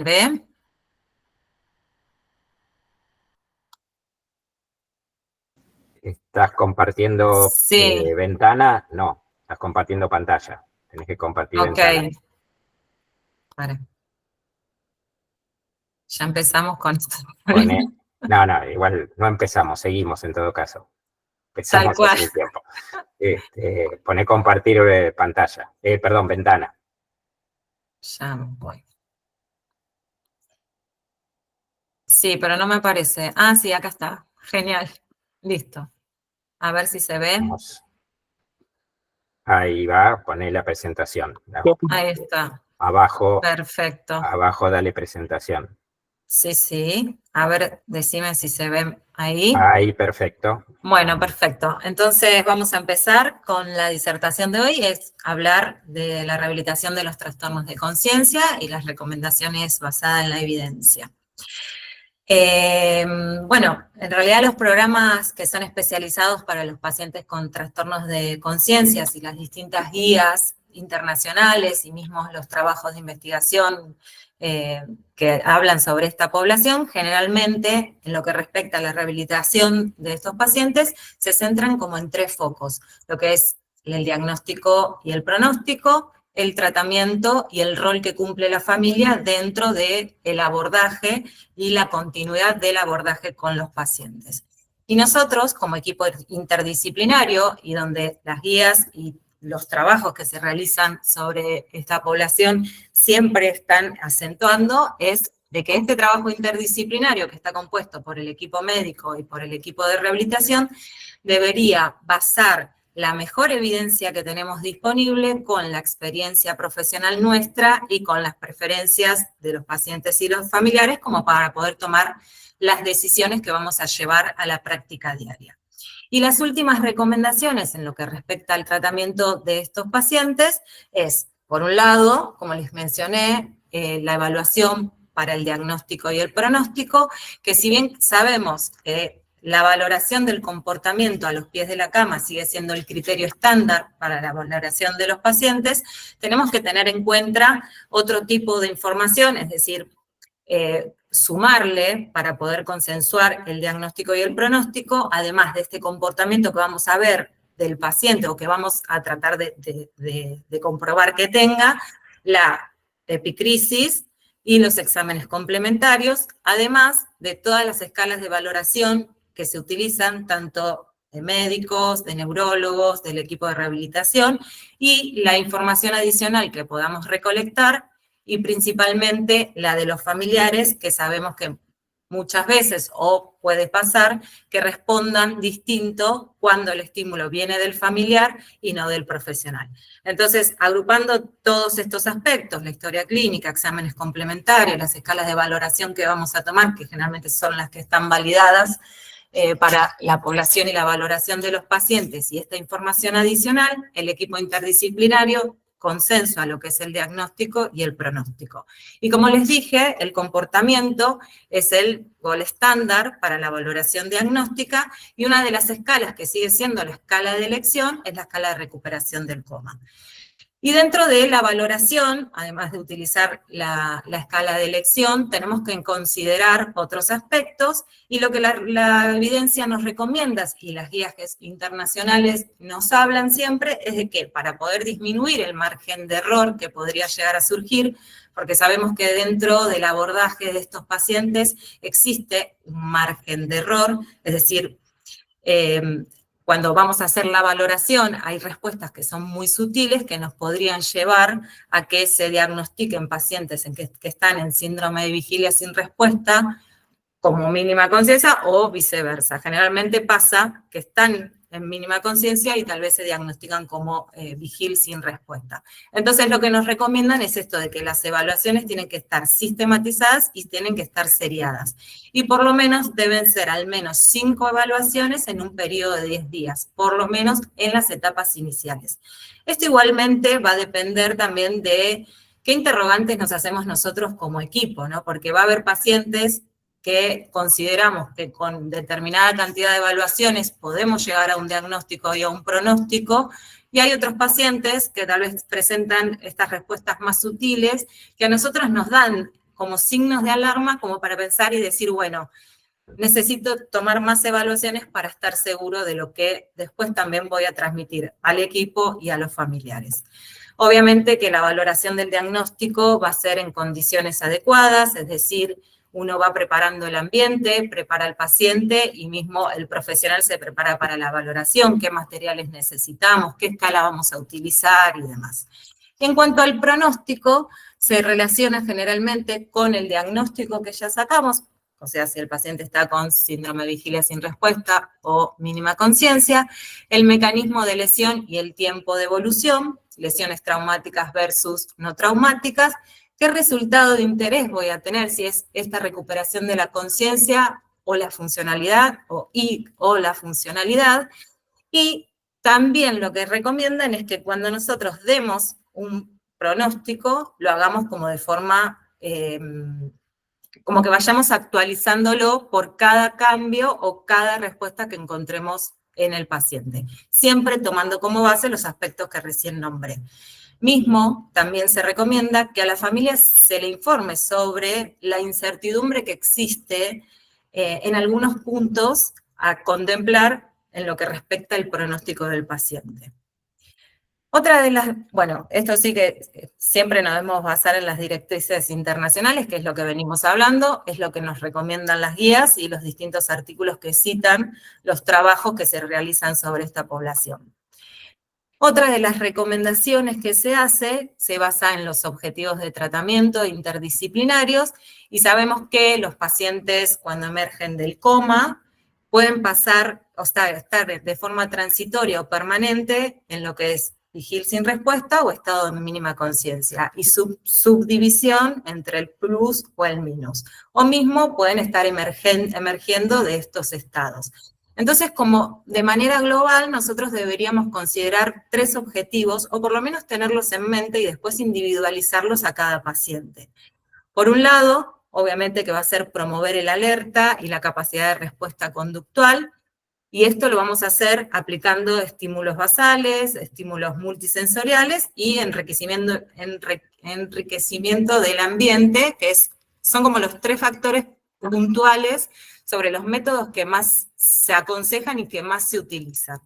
¿Ve? ¿Estás compartiendo Sí, ventana? No, estás compartiendo pantalla. Tenés que compartir ok. ventana. Para. Ya empezamos con esto. No, igual no empezamos, seguimos en todo caso. Tal Empezamos cual. hace un tiempo. Poné compartir pantalla, perdón, ventana. Ya voy. Sí, pero no me aparece. Ah, sí, acá está. Genial. Listo. A ver si se ve. Vamos. Ahí va, poné la presentación. Ahí está. Abajo, Perfecto. abajo dale presentación. Sí, sí. A ver, decime si se ve ahí. Ahí, perfecto. Bueno, perfecto. Entonces vamos a empezar con la disertación de hoy, es hablar de la rehabilitación de los trastornos de conciencia y las recomendaciones basadas en la evidencia. Bueno, en realidad los programas que son especializados para los pacientes con trastornos de conciencia y las distintas guías internacionales y mismos los trabajos de investigación que hablan sobre esta población, generalmente en lo que respecta a la rehabilitación de estos pacientes, se centran como en tres focos, lo que es el diagnóstico y el pronóstico, el tratamiento y el rol que cumple la familia dentro del abordaje y la continuidad del abordaje con los pacientes. Y nosotros, como equipo interdisciplinario, y donde las guías y los trabajos que se realizan sobre esta población siempre están acentuando, es de que este trabajo interdisciplinario, que está compuesto por el equipo médico y por el equipo de rehabilitación, debería basar la mejor evidencia que tenemos disponible con la experiencia profesional nuestra y con las preferencias de los pacientes y los familiares como para poder tomar las decisiones que vamos a llevar a la práctica diaria. Y las últimas recomendaciones en lo que respecta al tratamiento de estos pacientes es, por un lado, como les mencioné, la evaluación para el diagnóstico y el pronóstico, que si bien sabemos que la valoración del comportamiento a los pies de la cama sigue siendo el criterio estándar para la valoración de los pacientes, tenemos que tener en cuenta otro tipo de información, es decir, sumarle para poder consensuar el diagnóstico y el pronóstico, además de este comportamiento que vamos a ver del paciente o que vamos a tratar de comprobar que tenga, la epicrisis y los exámenes complementarios, además de todas las escalas de valoración que se utilizan tanto de médicos, de neurólogos, del equipo de rehabilitación, y la información adicional que podamos recolectar, y principalmente la de los familiares, que sabemos que muchas veces, o puede pasar, que respondan distinto cuando el estímulo viene del familiar y no del profesional. Entonces, agrupando todos estos aspectos, la historia clínica, exámenes complementarios, las escalas de valoración que vamos a tomar, que generalmente son las que están validadas para la población y la valoración de los pacientes, y esta información adicional, el equipo interdisciplinario consenso a lo que es el diagnóstico y el pronóstico. Y como les dije, el comportamiento es el gol estándar para la valoración diagnóstica, y una de las escalas que sigue siendo la escala de elección es la escala de recuperación del coma. Y dentro de la valoración, además de utilizar la escala de elección, tenemos que considerar otros aspectos, y lo que la evidencia nos recomienda y las guías internacionales nos hablan siempre es de que para poder disminuir el margen de error que podría llegar a surgir, porque sabemos que dentro del abordaje de estos pacientes existe un margen de error, es decir, cuando vamos a hacer la valoración, hay respuestas que son muy sutiles que nos podrían llevar a que se diagnostiquen pacientes que están en síndrome de vigilia sin respuesta como mínima conciencia o viceversa. Generalmente pasa que están en mínima conciencia y tal vez se diagnostican como vigil sin respuesta. Entonces lo que nos recomiendan es esto de que las evaluaciones tienen que estar sistematizadas y tienen que estar seriadas. Y por lo menos deben ser al menos 5 evaluaciones en un periodo de 10 días, por lo menos en las etapas iniciales. Esto igualmente va a depender también de qué interrogantes nos hacemos nosotros como equipo, ¿no? Porque va a haber pacientes que consideramos que con determinada cantidad de evaluaciones podemos llegar a un diagnóstico y a un pronóstico, y hay otros pacientes que tal vez presentan estas respuestas más sutiles que a nosotros nos dan como signos de alarma, como para pensar y decir, bueno, necesito tomar más evaluaciones para estar seguro de lo que después también voy a transmitir al equipo y a los familiares. Obviamente que la valoración del diagnóstico va a ser en condiciones adecuadas, es decir, uno va preparando el ambiente, prepara al paciente y mismo el profesional se prepara para la valoración, qué materiales necesitamos, qué escala vamos a utilizar y demás. En cuanto al pronóstico, se relaciona generalmente con el diagnóstico que ya sacamos, o sea, si el paciente está con síndrome de vigilia sin respuesta o mínima conciencia, el mecanismo de lesión y el tiempo de evolución, lesiones traumáticas versus no traumáticas, qué resultado de interés voy a tener, si es esta recuperación de la conciencia o la funcionalidad, o la funcionalidad, y también lo que recomiendan es que cuando nosotros demos un pronóstico, lo hagamos como de forma como que vayamos actualizándolo por cada cambio o cada respuesta que encontremos en el paciente, siempre tomando como base los aspectos que recién nombré. Mismo, también se recomienda que a la familia se le informe sobre la incertidumbre que existe en algunos puntos a contemplar en lo que respecta al pronóstico del paciente. Otra de las, bueno, esto sí que siempre nos debemos basar en las directrices internacionales, que es lo que venimos hablando, es lo que nos recomiendan las guías y los distintos artículos que citan los trabajos que se realizan sobre esta población. Otra de las recomendaciones que se hace se basa en los objetivos de tratamiento interdisciplinarios y sabemos que los pacientes cuando emergen del coma pueden pasar, o sea, estar de forma transitoria o permanente en lo que es vigil sin respuesta o estado de mínima conciencia, y subdivisión entre el plus o el minus. O mismo pueden estar emergiendo de estos estados. Entonces, como de manera global, nosotros deberíamos considerar 3 objetivos, o por lo menos tenerlos en mente y después individualizarlos a cada paciente. Por un lado, obviamente que va a ser promover el alerta y la capacidad de respuesta conductual, y esto lo vamos a hacer aplicando estímulos basales, estímulos multisensoriales y enriquecimiento del ambiente, que son como los 3 factores puntuales sobre los métodos que más se aconsejan y que más se utilizan.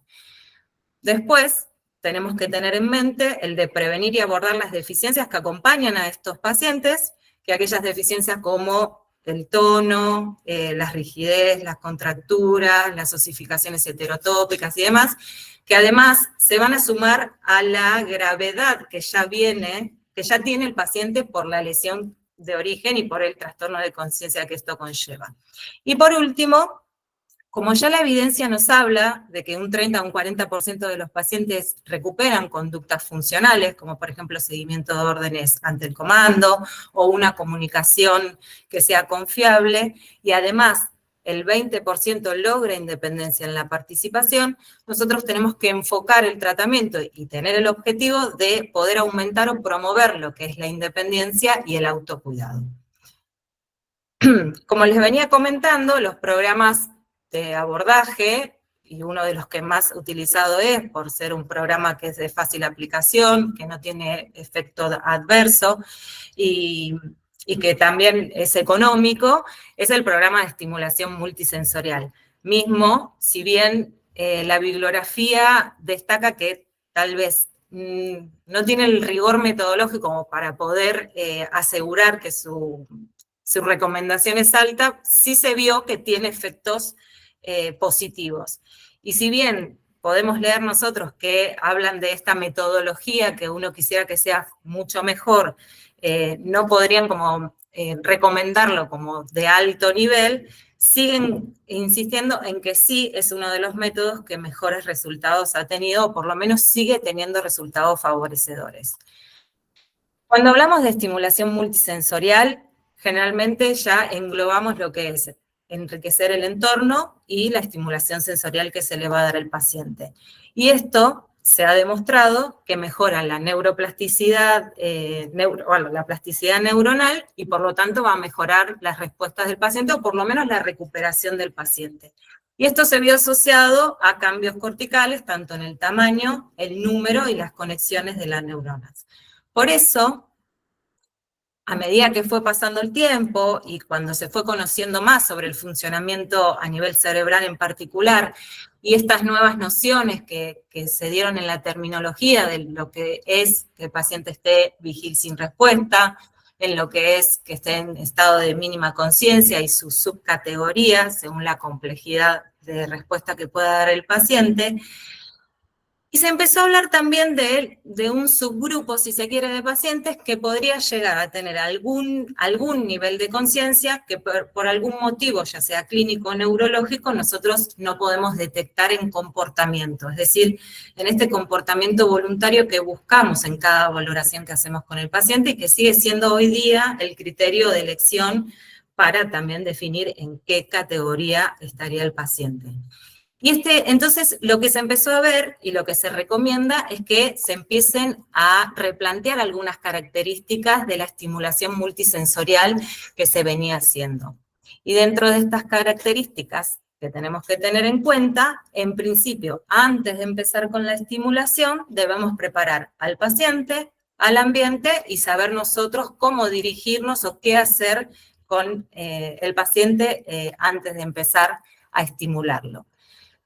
Después, tenemos que tener en mente el de prevenir y abordar las deficiencias que acompañan a estos pacientes, que aquellas deficiencias como el tono, la rigidez, las contracturas, las osificaciones heterotópicas y demás, que además se van a sumar a la gravedad que ya tiene el paciente por la lesión de origen y por el trastorno de conciencia que esto conlleva. Y por último, como ya la evidencia nos habla de que un 30 o un 40% de los pacientes recuperan conductas funcionales, como por ejemplo seguimiento de órdenes ante el comando o una comunicación que sea confiable, y además el 20% logra independencia en la participación, nosotros tenemos que enfocar el tratamiento y tener el objetivo de poder aumentar o promover lo que es la independencia y el autocuidado. Como les venía comentando, los programas de abordaje, y uno de los que más utilizado es, por ser un programa que es de fácil aplicación, que no tiene efecto adverso, y que también es económico, es el programa de estimulación multisensorial. Mismo, si bien la bibliografía destaca que tal vez no tiene el rigor metodológico como para poder asegurar que su recomendación es alta, sí se vio que tiene efectos positivos. Y si bien podemos leer nosotros que hablan de esta metodología que uno quisiera que sea mucho mejor, no podrían como recomendarlo como de alto nivel, siguen insistiendo en que sí es uno de los métodos que mejores resultados ha tenido, o por lo menos sigue teniendo resultados favorecedores. Cuando hablamos de estimulación multisensorial, generalmente ya englobamos lo que es enriquecer el entorno y la estimulación sensorial que se le va a dar al paciente. Y esto se ha demostrado que mejora la neuroplasticidad, la plasticidad neuronal, y por lo tanto va a mejorar las respuestas del paciente, o por lo menos la recuperación del paciente. Y esto se vio asociado a cambios corticales, tanto en el tamaño, el número y las conexiones de las neuronas. Por eso, a medida que fue pasando el tiempo y cuando se fue conociendo más sobre el funcionamiento a nivel cerebral en particular, y estas nuevas nociones que se dieron en la terminología de lo que es que el paciente esté vigil sin respuesta, en lo que es que esté en estado de mínima conciencia y sus subcategorías según la complejidad de respuesta que pueda dar el paciente. Y se empezó a hablar también de un subgrupo, si se quiere, de pacientes que podría llegar a tener algún nivel de conciencia que por algún motivo, ya sea clínico o neurológico, nosotros no podemos detectar en comportamiento. Es decir, en este comportamiento voluntario que buscamos en cada valoración que hacemos con el paciente y que sigue siendo hoy día el criterio de elección para también definir en qué categoría estaría el paciente. Y entonces lo que se empezó a ver y lo que se recomienda es que se empiecen a replantear algunas características de la estimulación multisensorial que se venía haciendo. Y dentro de estas características que tenemos que tener en cuenta, en principio, antes de empezar con la estimulación, debemos preparar al paciente, al ambiente y saber nosotros cómo dirigirnos o qué hacer con el paciente antes de empezar a estimularlo.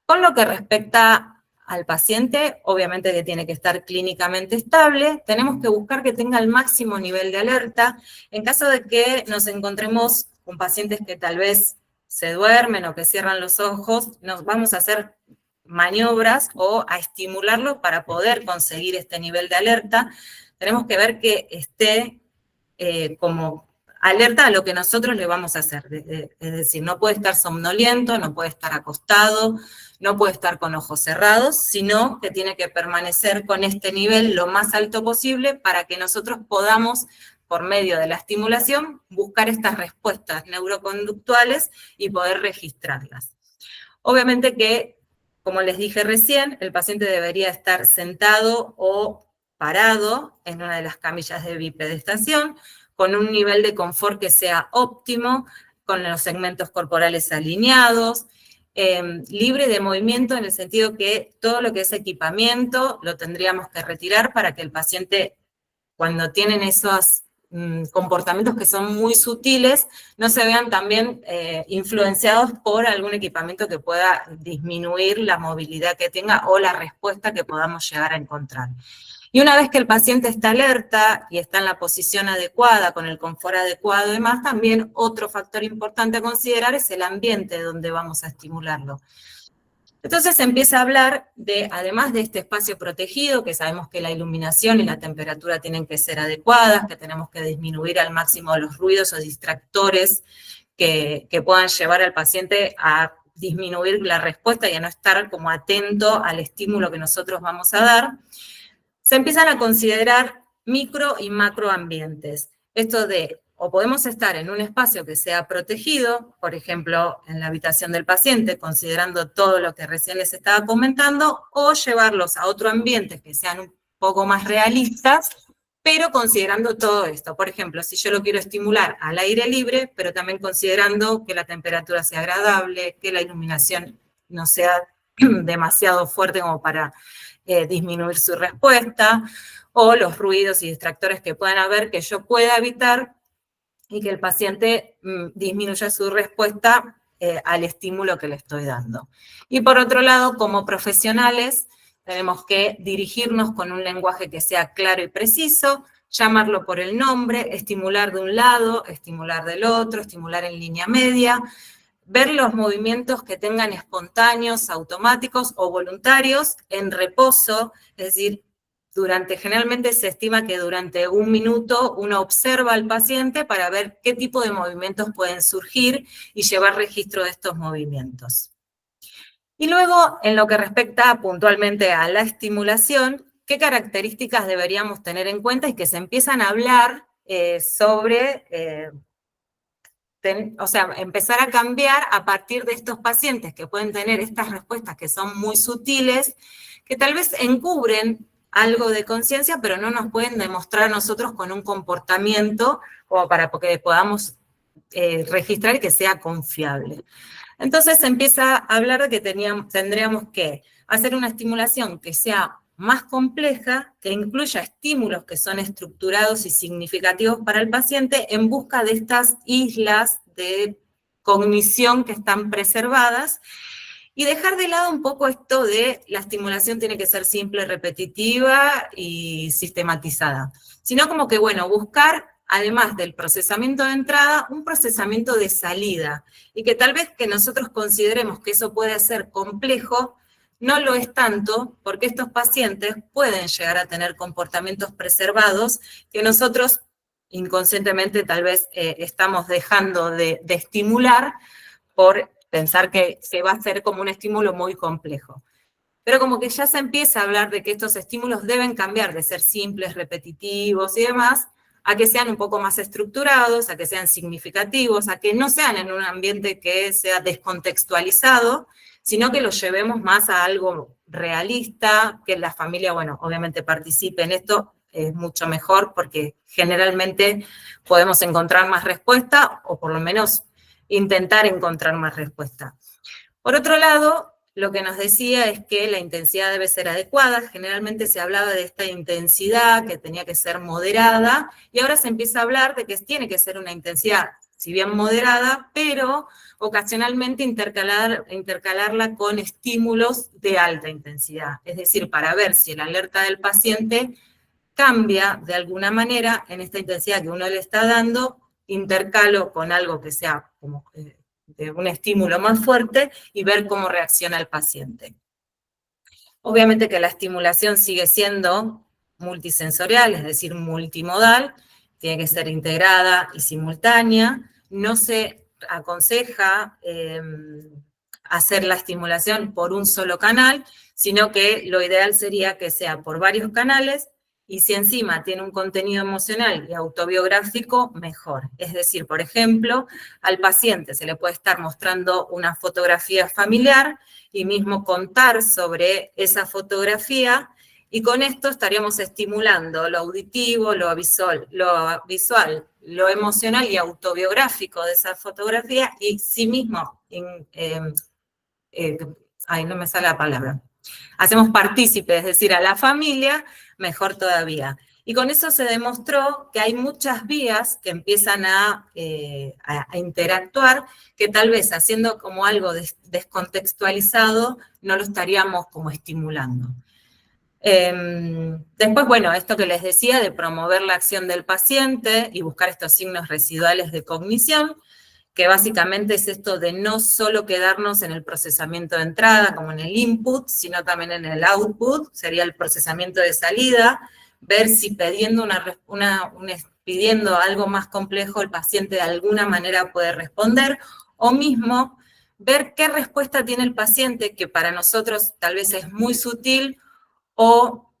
Con lo que respecta al paciente, obviamente que tiene que estar clínicamente estable, tenemos que buscar que tenga el máximo nivel de alerta. En caso de que nos encontremos con pacientes que tal vez se duermen o que cierran los ojos, nos vamos a hacer maniobras o a estimularlo para poder conseguir este nivel de alerta. Tenemos que ver que esté como alerta a lo que nosotros le vamos a hacer. Es decir, no puede estar somnoliento, no puede estar acostado, no puede estar con ojos cerrados, sino que tiene que permanecer con este nivel lo más alto posible para que nosotros podamos, por medio de la estimulación, buscar estas respuestas neuroconductuales y poder registrarlas. Obviamente que, como les dije recién, el paciente debería estar sentado o parado en una de las camillas de bipedestación, con un nivel de confort que sea óptimo, con los segmentos corporales alineados, libre de movimiento en el sentido que todo lo que es equipamiento lo tendríamos que retirar para que el paciente, cuando tienen esos comportamientos que son muy sutiles, no se vean también influenciados por algún equipamiento que pueda disminuir la movilidad que tenga o la respuesta que podamos llegar a encontrar. Y una vez que el paciente está alerta y está en la posición adecuada, con el confort adecuado y demás, también otro factor importante a considerar es el ambiente donde vamos a estimularlo. Entonces se empieza a hablar de, además de este espacio protegido, que sabemos que la iluminación y la temperatura tienen que ser adecuadas, que tenemos que disminuir al máximo los ruidos o distractores que puedan llevar al paciente a disminuir la respuesta y a no estar como atento al estímulo que nosotros vamos a dar. Se empiezan a considerar micro y macroambientes. Esto de, o podemos estar en un espacio que sea protegido, por ejemplo, en la habitación del paciente, considerando todo lo que recién les estaba comentando, o llevarlos a otro ambiente que sean un poco más realistas, pero considerando todo esto. Por ejemplo, si yo lo quiero estimular al aire libre, pero también considerando que la temperatura sea agradable, que la iluminación no sea demasiado fuerte como para disminuir su respuesta, o los ruidos y distractores que puedan haber que yo pueda evitar y que el paciente disminuya su respuesta al estímulo que le estoy dando. Y por otro lado, como profesionales, tenemos que dirigirnos con un lenguaje que sea claro y preciso, llamarlo por el nombre, estimular de un lado, estimular del otro, estimular en línea media, ver los movimientos que tengan espontáneos, automáticos o voluntarios en reposo, es decir, generalmente se estima que durante un minuto uno observa al paciente para ver qué tipo de movimientos pueden surgir y llevar registro de estos movimientos. Y luego, en lo que respecta puntualmente a la estimulación, ¿qué características deberíamos tener en cuenta? Y que se empiezan a hablar sobre... empezar a cambiar a partir de estos pacientes que pueden tener estas respuestas que son muy sutiles, que tal vez encubren algo de conciencia, pero no nos pueden demostrar a nosotros con un comportamiento como para que podamos registrar y que sea confiable. Entonces se empieza a hablar de que tendríamos que hacer una estimulación que sea más compleja, que incluya estímulos que son estructurados y significativos para el paciente en busca de estas islas de cognición que están preservadas, y dejar de lado un poco esto de la estimulación tiene que ser simple, repetitiva y sistematizada, sino como que, bueno, buscar, además del procesamiento de entrada, un procesamiento de salida, y que tal vez que nosotros consideremos que eso puede ser complejo, no lo es tanto, porque estos pacientes pueden llegar a tener comportamientos preservados que nosotros inconscientemente tal vez estamos dejando de estimular por pensar que va a ser como un estímulo muy complejo. Pero como que ya se empieza a hablar de que estos estímulos deben cambiar de ser simples, repetitivos y demás, a que sean un poco más estructurados, a que sean significativos, a que no sean en un ambiente que sea descontextualizado, sino que lo llevemos más a algo realista, que la familia, bueno, obviamente participe en esto, es mucho mejor porque generalmente podemos encontrar más respuesta, o por lo menos intentar encontrar más respuesta. Por otro lado, lo que nos decía es que la intensidad debe ser adecuada. Generalmente se hablaba de esta intensidad que tenía que ser moderada, y ahora se empieza a hablar de que tiene que ser una intensidad, si bien moderada, pero ocasionalmente intercalarla con estímulos de alta intensidad. Es decir, para ver si la alerta del paciente cambia de alguna manera en esta intensidad que uno le está dando, intercalo con algo que sea como de un estímulo más fuerte y ver cómo reacciona el paciente. Obviamente que la estimulación sigue siendo multisensorial, es decir, multimodal, tiene que ser integrada y simultánea. No se aconseja hacer la estimulación por un solo canal, sino que lo ideal sería que sea por varios canales, y si encima tiene un contenido emocional y autobiográfico, mejor. Es decir, por ejemplo, al paciente se le puede estar mostrando una fotografía familiar y mismo contar sobre esa fotografía, y con esto estaríamos estimulando lo auditivo, lo visual, lo emocional y autobiográfico de esa fotografía, y sí mismo, no me sale la palabra, hacemos partícipe, es decir, a la familia, mejor todavía. Y con eso se demostró que hay muchas vías que empiezan a interactuar, que tal vez haciendo como algo descontextualizado no lo estaríamos como estimulando. Después, bueno, esto que les decía de promover la acción del paciente y buscar estos signos residuales de cognición, que básicamente es esto de no solo quedarnos en el procesamiento de entrada, como en el input, sino también en el output, sería el procesamiento de salida, ver si pidiendo algo más complejo el paciente de alguna manera puede responder, o mismo ver qué respuesta tiene el paciente, que para nosotros tal vez es muy sutil, o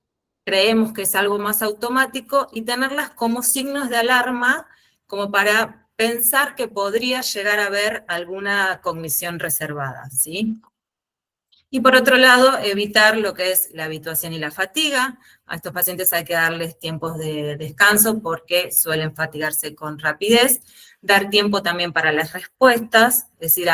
creemos que es algo más automático, y tenerlas como signos de alarma, como para pensar que podría llegar a haber alguna cognición reservada, ¿sí? Y por otro lado, evitar lo que es la habituación y la fatiga. A estos pacientes hay que darles tiempos de descanso porque suelen fatigarse con rapidez. Dar tiempo también para las respuestas, es decir,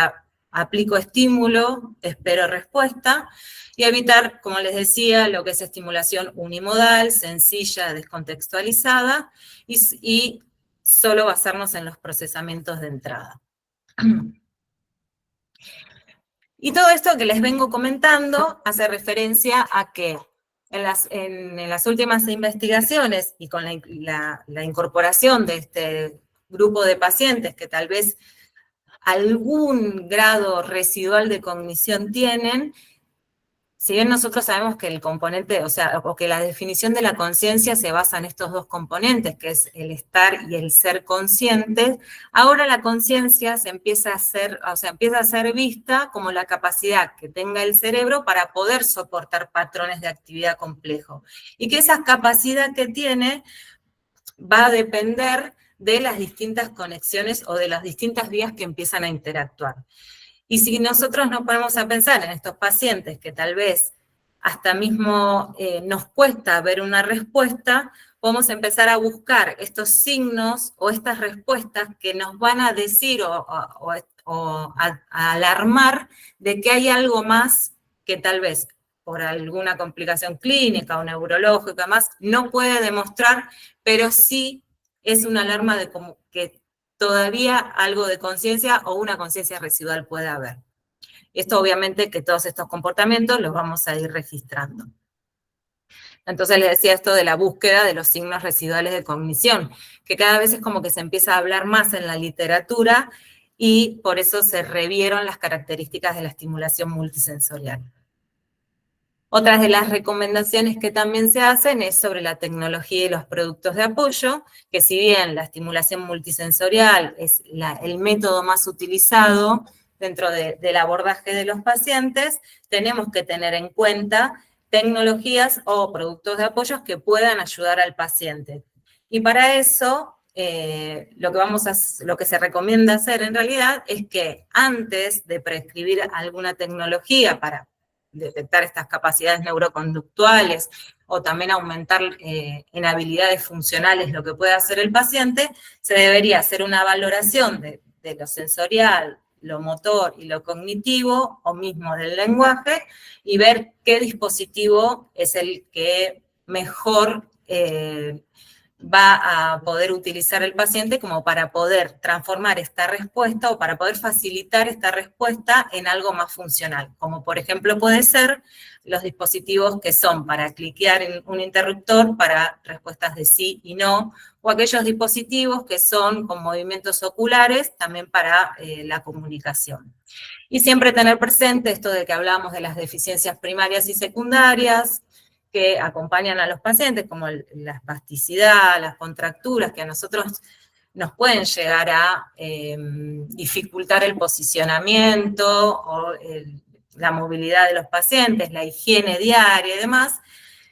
aplico estímulo, espero respuesta. Y evitar, como les decía, lo que es estimulación unimodal, sencilla, descontextualizada, y solo basarnos en los procesamientos de entrada. Y todo esto que les vengo comentando hace referencia a que en las últimas investigaciones y con la incorporación de este grupo de pacientes que tal vez algún grado residual de cognición tienen, si bien nosotros sabemos que el componente, o que la definición de la conciencia se basa en estos dos componentes, que es el estar y el ser consciente, ahora la conciencia empieza a ser vista como la capacidad que tenga el cerebro para poder soportar patrones de actividad complejos. Y que esa capacidad que tiene va a depender de las distintas conexiones o de las distintas vías que empiezan a interactuar. Y si nosotros nos ponemos a pensar en estos pacientes que tal vez hasta mismo nos cuesta ver una respuesta, podemos empezar a buscar estos signos o estas respuestas que nos van a decir o a alarmar de que hay algo más que tal vez por alguna complicación clínica o neurológica más, no puede demostrar, pero sí es una alarma de como que todavía algo de conciencia o una conciencia residual puede haber. Esto obviamente que todos estos comportamientos los vamos a ir registrando. Entonces les decía esto de la búsqueda de los signos residuales de cognición, que cada vez es como que se empieza a hablar más en la literatura y por eso se revieron las características de la estimulación multisensorial. Otras de las recomendaciones que también se hacen es sobre la tecnología y los productos de apoyo, que si bien la estimulación multisensorial es el método más utilizado dentro del abordaje de los pacientes, tenemos que tener en cuenta tecnologías o productos de apoyo que puedan ayudar al paciente. Y para eso, lo que se recomienda hacer en realidad es que antes de prescribir alguna tecnología para detectar estas capacidades neuroconductuales o también aumentar en habilidades funcionales lo que puede hacer el paciente, se debería hacer una valoración de lo sensorial, lo motor y lo cognitivo, o mismo del lenguaje, y ver qué dispositivo es el que mejor va a poder utilizar el paciente como para poder transformar esta respuesta o para poder facilitar esta respuesta en algo más funcional, como por ejemplo puede ser los dispositivos que son para cliquear en un interruptor para respuestas de sí y no, o aquellos dispositivos que son con movimientos oculares también para la comunicación. Y siempre tener presente esto de que hablábamos de las deficiencias primarias y secundarias, que acompañan a los pacientes, como la espasticidad, las contracturas, que a nosotros nos pueden llegar a dificultar el posicionamiento o la movilidad de los pacientes, la higiene diaria y demás.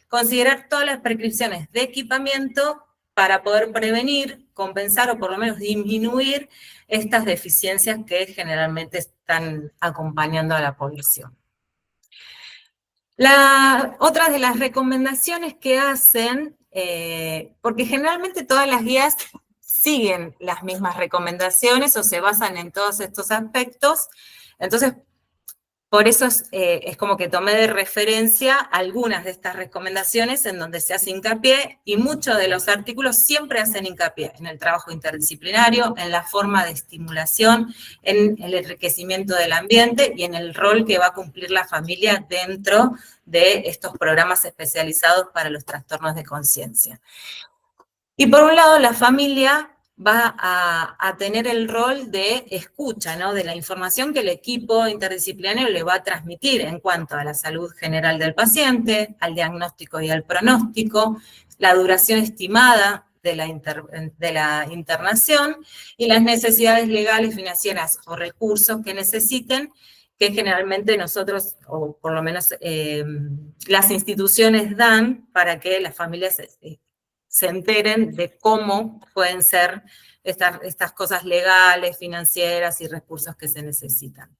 Considerar todas las prescripciones de equipamiento para poder prevenir, compensar o por lo menos disminuir estas deficiencias que generalmente están acompañando a la población. Otra de las recomendaciones que hacen, porque generalmente todas las guías siguen las mismas recomendaciones o se basan en todos estos aspectos, entonces por eso es como que tomé de referencia algunas de estas recomendaciones en donde se hace hincapié, y muchos de los artículos siempre hacen hincapié en el trabajo interdisciplinario, en la forma de estimulación, en el enriquecimiento del ambiente y en el rol que va a cumplir la familia dentro de estos programas especializados para los trastornos de conciencia. Y por un lado, la familia va a tener el rol de escucha, ¿no? De la información que el equipo interdisciplinario le va a transmitir en cuanto a la salud general del paciente, al diagnóstico y al pronóstico, la duración estimada de la internación y las necesidades legales, financieras o recursos que necesiten, que generalmente nosotros, o por lo menos las instituciones dan para que las familias se enteren de cómo pueden ser estas cosas legales, financieras y recursos que se necesitan.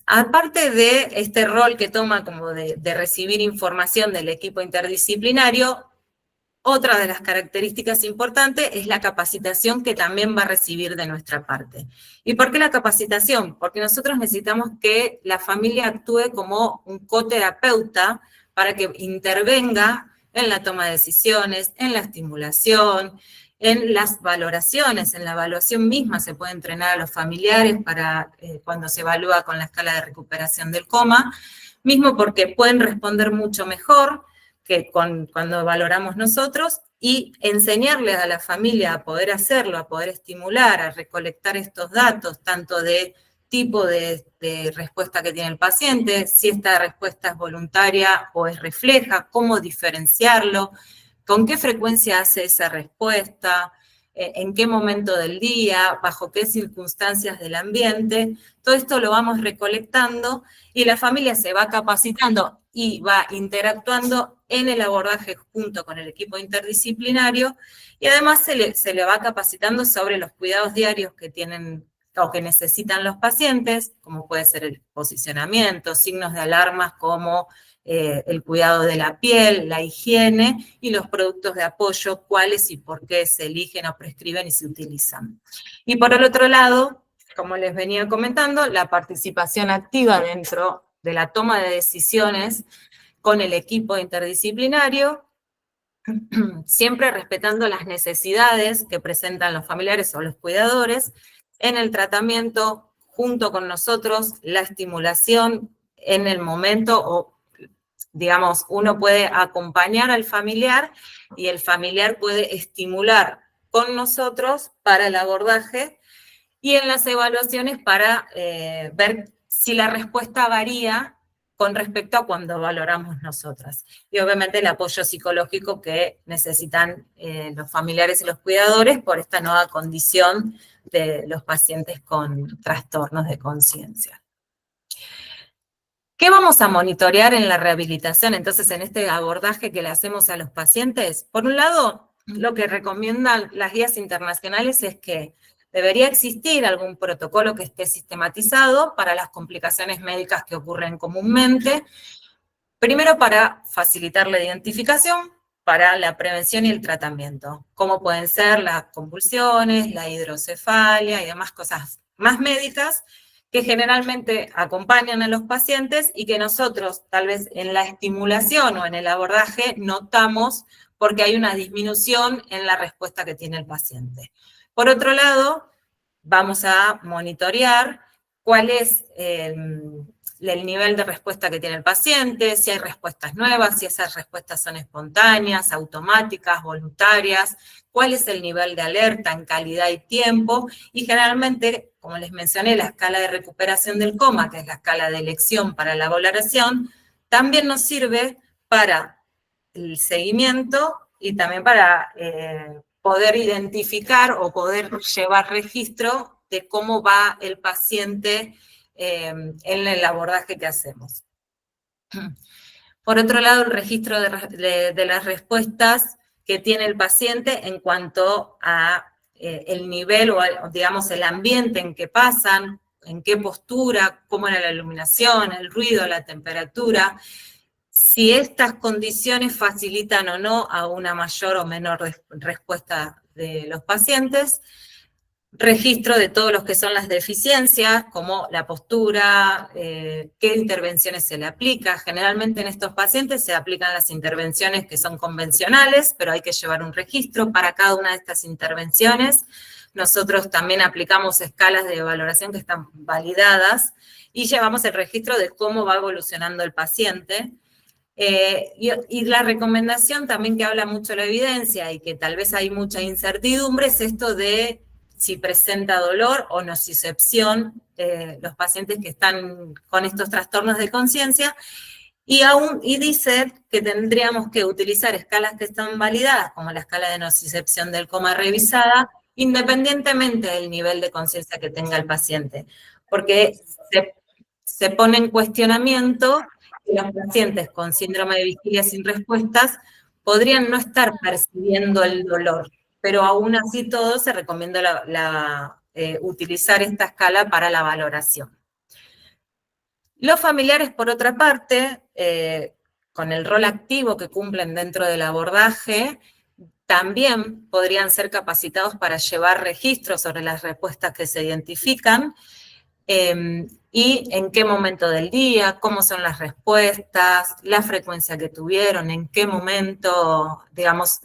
Aparte de este rol que toma como de recibir información del equipo interdisciplinario, otra de las características importantes es la capacitación que también va a recibir de nuestra parte. ¿Y por qué la capacitación? Porque nosotros necesitamos que la familia actúe como un coterapeuta para que intervenga en la toma de decisiones, en la estimulación, en las valoraciones. En la evaluación misma se puede entrenar a los familiares para cuando se evalúa con la escala de recuperación del coma, mismo porque pueden responder mucho mejor que cuando valoramos nosotros, y enseñarles a la familia a poder hacerlo, a poder estimular, a recolectar estos datos, tanto de tipo de respuesta que tiene el paciente, si esta respuesta es voluntaria o es refleja, cómo diferenciarlo, con qué frecuencia hace esa respuesta, en qué momento del día, bajo qué circunstancias del ambiente. Todo esto lo vamos recolectando y la familia se va capacitando y va interactuando en el abordaje junto con el equipo interdisciplinario, y además se le va capacitando sobre los cuidados diarios que tienen o que necesitan los pacientes, como puede ser el posicionamiento, signos de alarmas como el cuidado de la piel, la higiene y los productos de apoyo, cuáles y por qué se eligen o prescriben y se utilizan. Y por el otro lado, como les venía comentando, la participación activa dentro de la toma de decisiones con el equipo interdisciplinario, siempre respetando las necesidades que presentan los familiares o los cuidadores en el tratamiento, junto con nosotros, la estimulación en el momento, o digamos, uno puede acompañar al familiar y el familiar puede estimular con nosotros para el abordaje, y en las evaluaciones para ver si la respuesta varía con respecto a cuando valoramos nosotras. Y obviamente el apoyo psicológico que necesitan los familiares y los cuidadores por esta nueva condición de los pacientes con trastornos de conciencia. ¿Qué vamos a monitorear en la rehabilitación? Entonces, en este abordaje que le hacemos a los pacientes, por un lado, lo que recomiendan las guías internacionales es que debería existir algún protocolo que esté sistematizado para las complicaciones médicas que ocurren comúnmente, primero para facilitar la identificación, para la prevención y el tratamiento, como pueden ser las convulsiones, la hidrocefalia y demás cosas más médicas, que generalmente acompañan a los pacientes y que nosotros, tal vez en la estimulación o en el abordaje, notamos porque hay una disminución en la respuesta que tiene el paciente. Por otro lado, vamos a monitorear cuál es el nivel de respuesta que tiene el paciente, si hay respuestas nuevas, si esas respuestas son espontáneas, automáticas, voluntarias, cuál es el nivel de alerta en calidad y tiempo, y generalmente, como les mencioné, la escala de recuperación del coma, que es la escala de elección para la valoración, también nos sirve para el seguimiento y también para poder identificar o poder llevar registro de cómo va el paciente en el abordaje que hacemos. Por otro lado, el registro de las respuestas que tiene el paciente en cuanto a el nivel o, digamos, el ambiente en que pasan, en qué postura, cómo era la iluminación, el ruido, la temperatura, si estas condiciones facilitan o no a una mayor o menor respuesta de los pacientes. Registro de todos los que son las deficiencias, como la postura, qué intervenciones se le aplica. Generalmente en estos pacientes se aplican las intervenciones que son convencionales, pero hay que llevar un registro para cada una de estas intervenciones. Nosotros también aplicamos escalas de valoración que están validadas y llevamos el registro de cómo va evolucionando el paciente. Y la recomendación también, que habla mucho la evidencia y que tal vez hay mucha incertidumbre, es esto de si presenta dolor o nocicepción los pacientes que están con estos trastornos de conciencia, y dice que tendríamos que utilizar escalas que están validadas, como la escala de nocicepción del coma revisada, independientemente del nivel de conciencia que tenga el paciente, porque se pone en cuestionamiento que los pacientes con síndrome de vigilia sin respuestas podrían no estar percibiendo el dolor, pero aún así todo se recomienda utilizar esta escala para la valoración. Los familiares, por otra parte, con el rol activo que cumplen dentro del abordaje, también podrían ser capacitados para llevar registros sobre las respuestas que se identifican, y en qué momento del día, cómo son las respuestas, la frecuencia que tuvieron, en qué momento, digamos,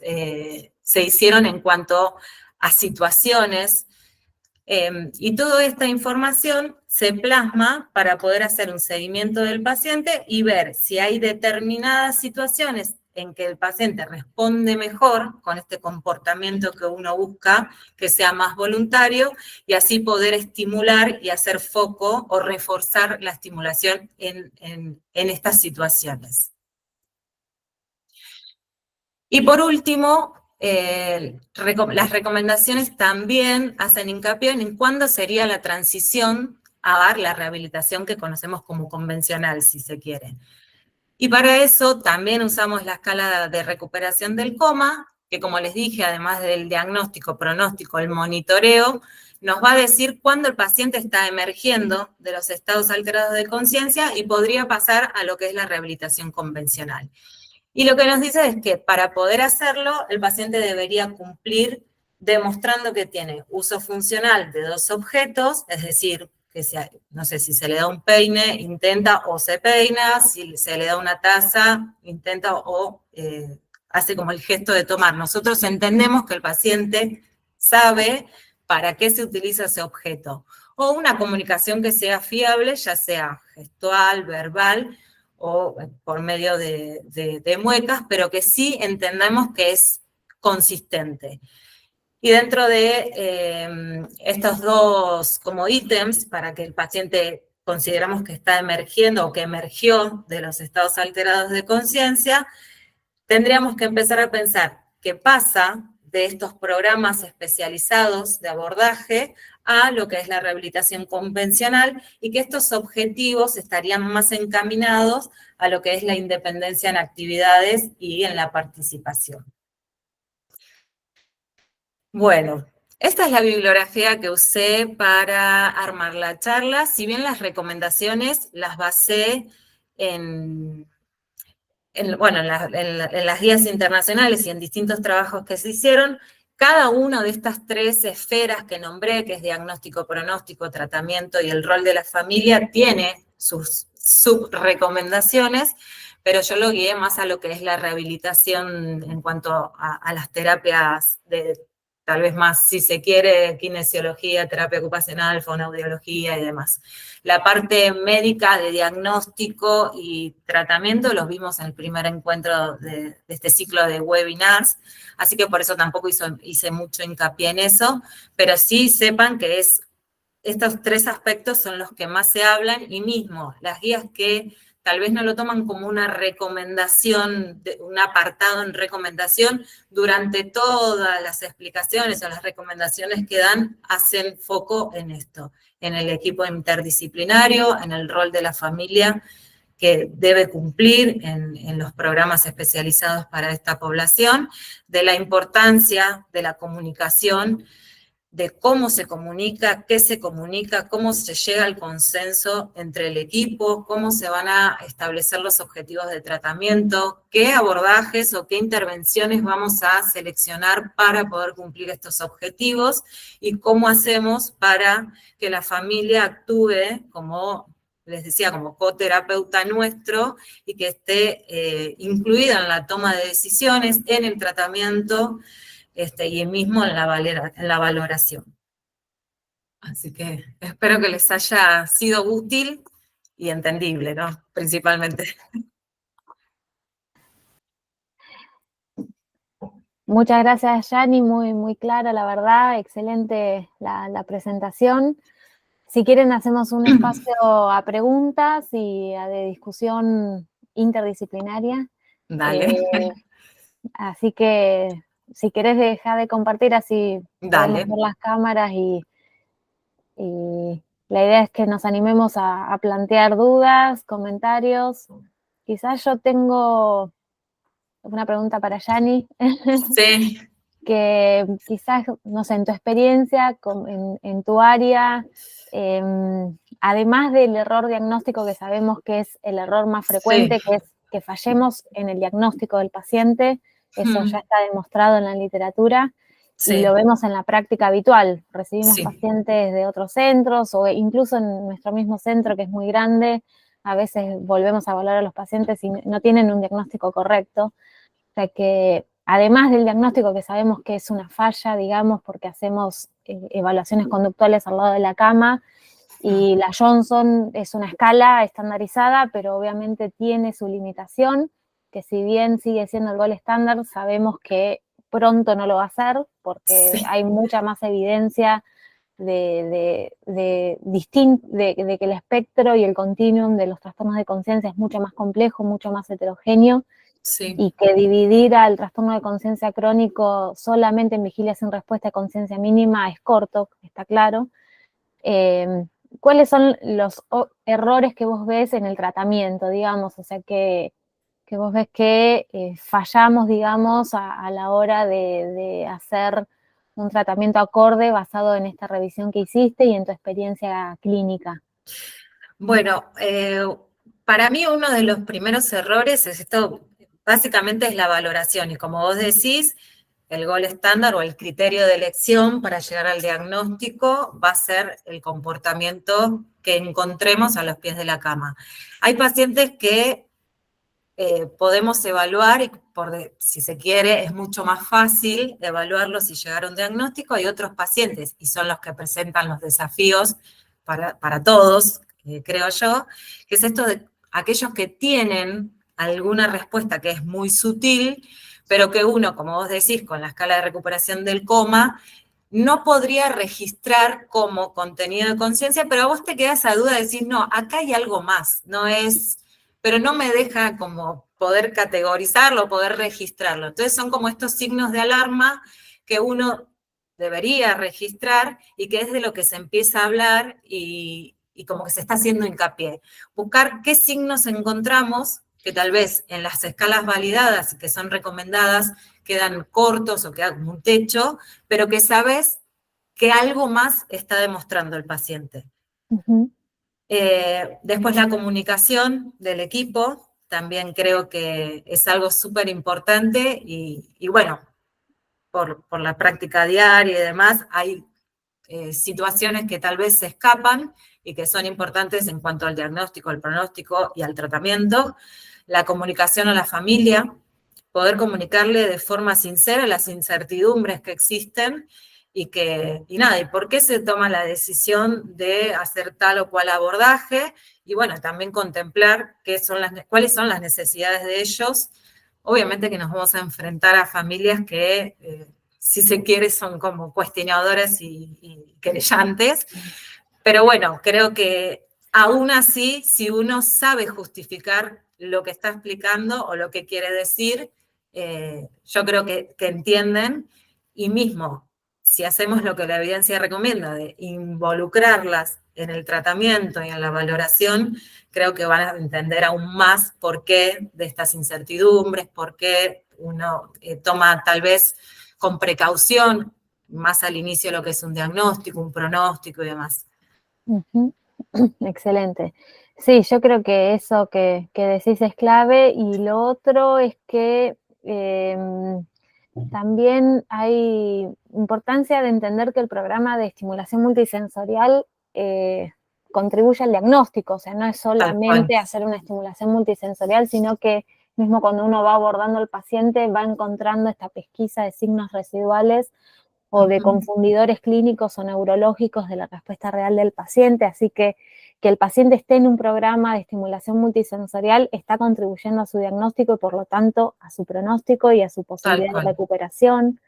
se hicieron en cuanto a situaciones. Y toda esta información se plasma para poder hacer un seguimiento del paciente y ver si hay determinadas situaciones en que el paciente responde mejor con este comportamiento que uno busca, que sea más voluntario, y así poder estimular y hacer foco o reforzar la estimulación en estas situaciones. Y por último, las recomendaciones también hacen hincapié en cuándo sería la transición a la rehabilitación que conocemos como convencional, si se quiere. Y para eso también usamos la escala de recuperación del coma, que como les dije, además del diagnóstico, pronóstico, el monitoreo, nos va a decir cuándo el paciente está emergiendo de los estados alterados de conciencia y podría pasar a lo que es la rehabilitación convencional. Y lo que nos dice es que para poder hacerlo, el paciente debería cumplir demostrando que tiene uso funcional de 2 objetos, es decir, que no sé, si se le da un peine, intenta o se peina, si se le da una taza, intenta o hace como el gesto de tomar. Nosotros entendemos que el paciente sabe para qué se utiliza ese objeto. O una comunicación que sea fiable, ya sea gestual, verbal, o por medio de muecas, pero que sí entendamos que es consistente. Y dentro de estos dos como ítems, para que el paciente consideramos que está emergiendo o que emergió de los estados alterados de conciencia, tendríamos que empezar a pensar qué pasa de estos programas especializados de abordaje a lo que es la rehabilitación convencional y que estos objetivos estarían más encaminados a lo que es la independencia en actividades y en la participación. Bueno, esta es la bibliografía que usé para armar la charla, si bien las recomendaciones las basé en las guías internacionales y en distintos trabajos que se hicieron. Cada una de estas tres esferas que nombré, que es diagnóstico, pronóstico, tratamiento y el rol de la familia, tiene sus subrecomendaciones, pero yo lo guié más a lo que es la rehabilitación en cuanto a las terapias tal vez más, si se quiere, kinesiología, terapia ocupacional, fonoaudiología y demás. La parte médica de diagnóstico y tratamiento los vimos en el primer encuentro de este ciclo de webinars, así que por eso tampoco hice mucho hincapié en eso, pero sí sepan que estos tres aspectos son los que más se hablan y mismo las guías que tal vez no lo toman como una recomendación, un apartado en recomendación, durante todas las explicaciones o las recomendaciones que dan, hacen foco en esto, en el equipo interdisciplinario, en el rol de la familia que debe cumplir en los programas especializados para esta población, de la importancia de la comunicación, de cómo se comunica, qué se comunica, cómo se llega al consenso entre el equipo, cómo se van a establecer los objetivos de tratamiento, qué abordajes o qué intervenciones vamos a seleccionar para poder cumplir estos objetivos y cómo hacemos para que la familia actúe como, les decía, como coterapeuta nuestro y que esté incluida en la toma de decisiones, en el tratamiento, y mismo en la valoración. Así que espero que les haya sido útil y entendible, ¿no? Principalmente. Muchas gracias, Yani, muy clara, la verdad, excelente la presentación. Si quieren, hacemos un espacio a preguntas y de discusión interdisciplinaria. Dale. Así que, si querés, deja de compartir, así Dale. podemos ver las cámaras y la idea es que nos animemos a plantear dudas, comentarios. Quizás yo tengo una pregunta para Yani. Sí. Que quizás, no sé, en tu experiencia, en tu área, además del error diagnóstico, que sabemos que es el error más frecuente, que es que fallemos en el diagnóstico del paciente, eso ya está demostrado en la literatura, y lo vemos en la práctica habitual. Recibimos pacientes de otros centros, o incluso en nuestro mismo centro, que es muy grande, a veces volvemos a evaluar a los pacientes y no tienen un diagnóstico correcto. O sea que, además del diagnóstico, que sabemos que es una falla, digamos, porque hacemos evaluaciones conductuales al lado de la cama, y la Johnson es una escala estandarizada, pero obviamente tiene su limitación, que si bien sigue siendo el gold estándar, sabemos que pronto no lo va a hacer, porque hay mucha más evidencia de que el espectro y el continuum de los trastornos de conciencia es mucho más complejo, mucho más heterogéneo, y que dividir al trastorno de conciencia crónico solamente en vigilia sin respuesta de conciencia mínima es corto, está claro. ¿Cuáles son los errores que vos ves en el tratamiento, digamos? O sea, que vos ves que fallamos, digamos, a la hora de hacer un tratamiento acorde basado en esta revisión que hiciste y en tu experiencia clínica. Bueno, para mí uno de los primeros errores es esto, básicamente es la valoración, y como vos decís, el gol estándar o el criterio de elección para llegar al diagnóstico va a ser el comportamiento que encontremos a los pies de la cama. Hay pacientes que podemos evaluar, y si se quiere, es mucho más fácil evaluarlos y llegar a un diagnóstico. Hay otros pacientes, y son los que presentan los desafíos para todos, creo yo, que es esto de aquellos que tienen alguna respuesta que es muy sutil, pero que uno, como vos decís, con la escala de recuperación del coma, no podría registrar como contenido de conciencia, pero a vos te queda esa duda de decir, no, acá hay algo más, no es, pero no me deja como poder categorizarlo, poder registrarlo. Entonces son como estos signos de alarma que uno debería registrar y que es de lo que se empieza a hablar y como que se está haciendo hincapié. Buscar qué signos encontramos que tal vez en las escalas validadas y que son recomendadas quedan cortos o quedan como un techo, pero que sabes que algo más está demostrando el paciente. Uh-huh. Después la comunicación del equipo, también creo que es algo súper importante y bueno, por la práctica diaria y demás, hay situaciones que tal vez se escapan y que son importantes en cuanto al diagnóstico, al pronóstico y al tratamiento. La comunicación a la familia, poder comunicarle de forma sincera las incertidumbres que existen y nada, y por qué se toma la decisión de hacer tal o cual abordaje, y bueno, también contemplar cuáles son las necesidades de ellos. Obviamente que nos vamos a enfrentar a familias que, si se quiere, son como cuestionadoras y querellantes, pero bueno, creo que aún así, si uno sabe justificar lo que está explicando o lo que quiere decir, yo creo que entienden, y mismo, si hacemos lo que la evidencia recomienda, de involucrarlas en el tratamiento y en la valoración, creo que van a entender aún más por qué de estas incertidumbres, por qué uno toma tal vez con precaución, más al inicio lo que es un diagnóstico, un pronóstico y demás. Uh-huh. Excelente. Sí, yo creo que eso que decís es clave, y lo otro es que también hay importancia de entender que el programa de estimulación multisensorial contribuye al diagnóstico, o sea, no es solamente hacer una estimulación multisensorial, sino que mismo cuando uno va abordando al paciente va encontrando esta pesquisa de signos residuales o de confundidores clínicos o neurológicos de la respuesta real del paciente, así que el paciente esté en un programa de estimulación multisensorial está contribuyendo a su diagnóstico y por lo tanto a su pronóstico y a su posibilidad de recuperación.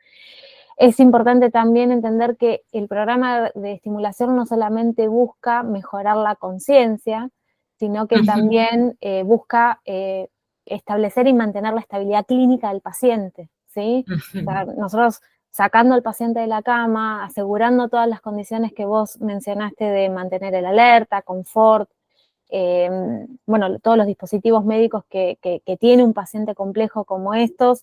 Es importante también entender que el programa de estimulación no solamente busca mejorar la conciencia, sino que también busca establecer y mantener la estabilidad clínica del paciente, ¿sí? O sea, nosotros sacando al paciente de la cama, asegurando todas las condiciones que vos mencionaste de mantener el alerta, confort, bueno, todos los dispositivos médicos que tiene un paciente complejo como estos,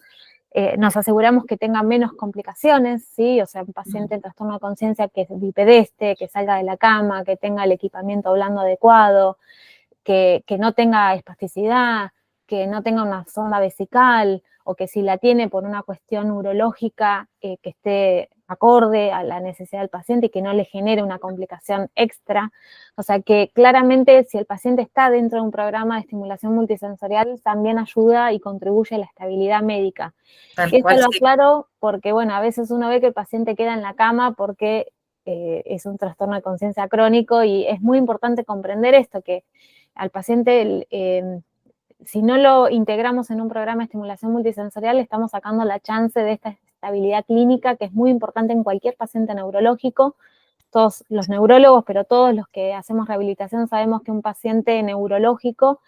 nos aseguramos que tenga menos complicaciones, ¿sí? O sea, un paciente en trastorno de conciencia que es bipedeste, que salga de la cama, que tenga el equipamiento blando adecuado, que no tenga espasticidad, que no tenga una sonda vesical, o que si la tiene por una cuestión neurológica, que esté acorde a la necesidad del paciente y que no le genere una complicación extra. O sea que claramente si el paciente está dentro de un programa de estimulación multisensorial, también ayuda y contribuye a la estabilidad médica. Esto lo aclaro porque, bueno, a veces uno ve que el paciente queda en la cama porque es un trastorno de conciencia crónico, y es muy importante comprender esto, que al paciente, si no lo integramos en un programa de estimulación multisensorial, estamos sacando la chance de esta estabilidad clínica, que es muy importante en cualquier paciente neurológico. Todos los neurólogos, pero todos los que hacemos rehabilitación sabemos que un paciente neurológico,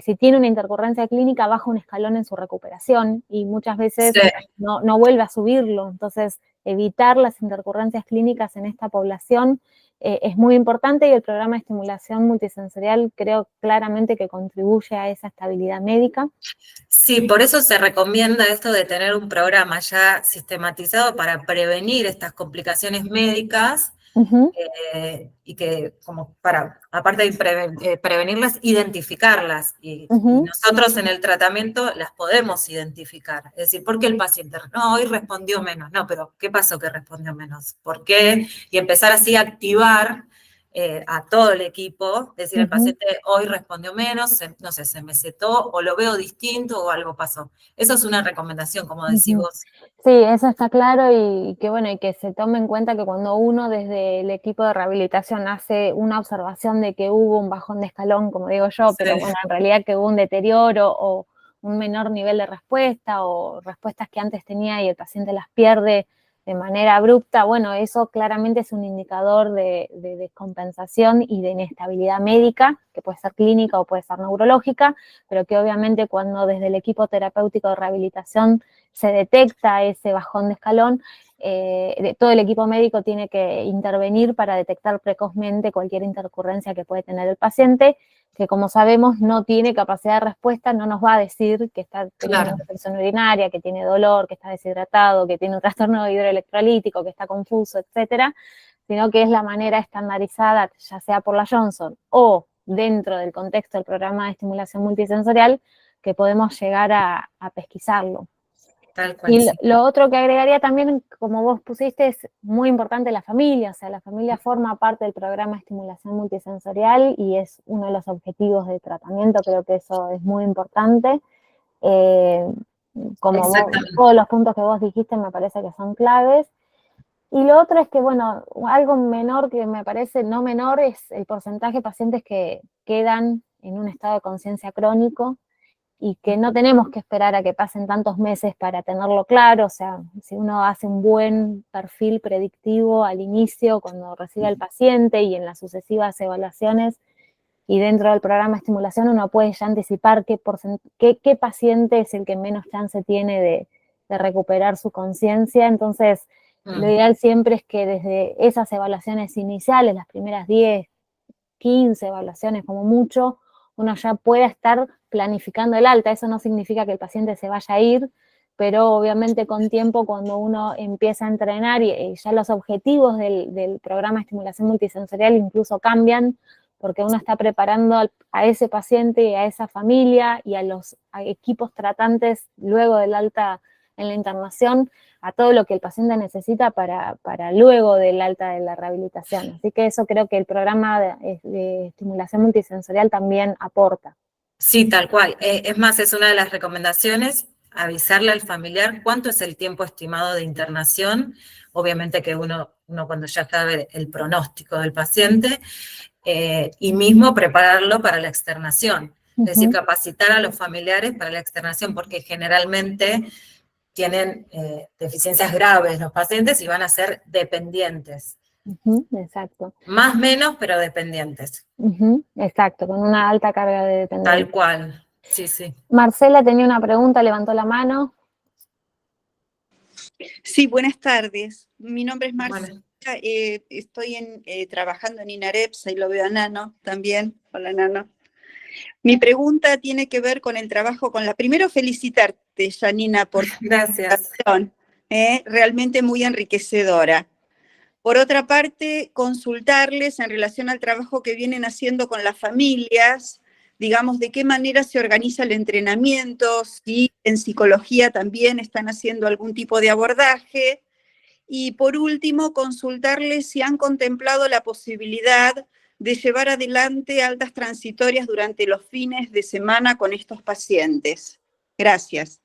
si tiene una intercurrencia clínica, baja un escalón en su recuperación y muchas veces no vuelve a subirlo. Entonces, evitar las intercurrencias clínicas en esta población es muy importante, y el programa de estimulación multisensorial creo claramente que contribuye a esa estabilidad médica. Sí, por eso se recomienda esto de tener un programa ya sistematizado para prevenir estas complicaciones médicas, y que como para, aparte de prevenirlas, identificarlas. Y nosotros en el tratamiento las podemos identificar. Es decir, ¿por qué el paciente? No, hoy respondió menos. No, pero ¿qué pasó que respondió menos? ¿Por qué? Y empezar así a activar a todo el equipo. Es decir, el paciente hoy respondió menos, no sé, se me setó, o lo veo distinto, o algo pasó. Eso es una recomendación, como decís vos. Sí, eso está claro y que bueno, y que se tome en cuenta que cuando uno desde el equipo de rehabilitación hace una observación de que hubo un bajón de escalón, como digo yo, pero bueno, en realidad que hubo un deterioro o un menor nivel de respuesta o respuestas que antes tenía y el paciente las pierde de manera abrupta, bueno, eso claramente es un indicador de descompensación y de inestabilidad médica, que puede ser clínica o puede ser neurológica, pero que obviamente cuando desde el equipo terapéutico de rehabilitación se detecta ese bajón de escalón, todo el equipo médico tiene que intervenir para detectar precozmente cualquier intercurrencia que puede tener el paciente, que como sabemos no tiene capacidad de respuesta, no nos va a decir que está teniendo una infección urinaria, que tiene dolor, que está deshidratado, que tiene un trastorno hidroelectrolítico, que está confuso, etcétera, sino que es la manera estandarizada, ya sea por la Johnson o dentro del contexto del programa de estimulación multisensorial, que podemos llegar a pesquisarlo. Tal cual, Y sí. lo otro que agregaría también, como vos pusiste, es muy importante la familia, o sea, la familia forma parte del programa de estimulación multisensorial y es uno de los objetivos de tratamiento, creo que eso es muy importante. Como todos los puntos que vos dijiste me parece que son claves. Y lo otro es que, bueno, algo menor que me parece no menor es el porcentaje de pacientes que quedan en un estado de conciencia crónico, y que no tenemos que esperar a que pasen tantos meses para tenerlo claro, o sea, si uno hace un buen perfil predictivo al inicio, cuando recibe al paciente y en las sucesivas evaluaciones y dentro del programa de estimulación, uno puede ya anticipar qué paciente es el que menos chance tiene de recuperar su conciencia. Entonces, lo ideal siempre es que desde esas evaluaciones iniciales, las primeras 10, 15 evaluaciones como mucho, uno ya pueda estar planificando el alta. Eso no significa que el paciente se vaya a ir, pero obviamente con tiempo, cuando uno empieza a entrenar y ya los objetivos del programa de estimulación multisensorial incluso cambian, porque uno está preparando a ese paciente y a esa familia y a los equipos tratantes luego del alta en la internación, a todo lo que el paciente necesita para luego del alta de la rehabilitación. Así que eso creo que el programa de estimulación multisensorial también aporta. Sí, tal cual. Es más, es una de las recomendaciones, avisarle al familiar cuánto es el tiempo estimado de internación. Obviamente que uno cuando ya sabe el pronóstico del paciente, y mismo prepararlo para la externación. Es decir, capacitar a los familiares para la externación, porque generalmente tienen deficiencias graves los pacientes y van a ser dependientes. Exacto. Más o menos, pero dependientes. Exacto, con una alta carga de dependencia. Tal cual, sí, sí. Marcela tenía una pregunta, levantó la mano. Sí, buenas tardes. Mi nombre es Marcela, estoy trabajando en INAREPSA y lo veo a Nano también. Hola, Nano. Mi pregunta tiene que ver con el trabajo primero felicitarte, Janina, por tu presentación, realmente muy enriquecedora. Por otra parte, consultarles en relación al trabajo que vienen haciendo con las familias, digamos, de qué manera se organiza el entrenamiento, si en psicología también están haciendo algún tipo de abordaje. Y por último, consultarles si han contemplado la posibilidad de llevar adelante altas transitorias durante los fines de semana con estos pacientes. Gracias.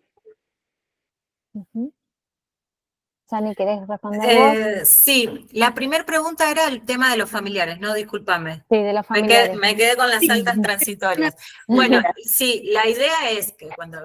Sani, ¿querés responder vos? Sí, la primera pregunta era el tema de los familiares, ¿no? Discúlpame. Sí, de los familiares. Me quedé con las altas transitorias. Bueno, sí, la idea es que cuando,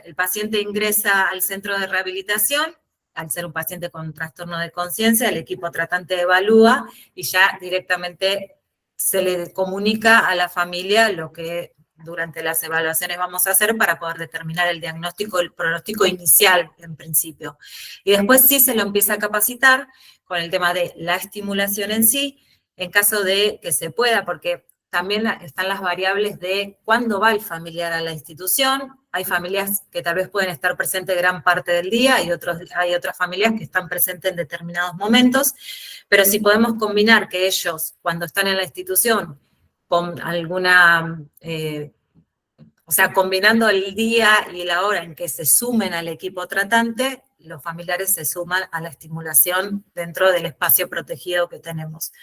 el paciente ingresa al centro de rehabilitación, al ser un paciente con trastorno de conciencia, el equipo tratante evalúa y ya directamente se le comunica a la familia lo que durante las evaluaciones vamos a hacer para poder determinar el diagnóstico, el pronóstico inicial en principio. Y después sí se lo empieza a capacitar con el tema de la estimulación en sí, en caso de que se pueda, porque también están las variables de cuándo va el familiar a la institución. Hay familias que tal vez pueden estar presentes gran parte del día y hay otras familias que están presentes en determinados momentos, pero si podemos combinar que ellos, cuando están en la institución, con alguna, o sea, combinando el día y la hora en que se sumen al equipo tratante, los familiares se suman a la estimulación dentro del espacio protegido que tenemos.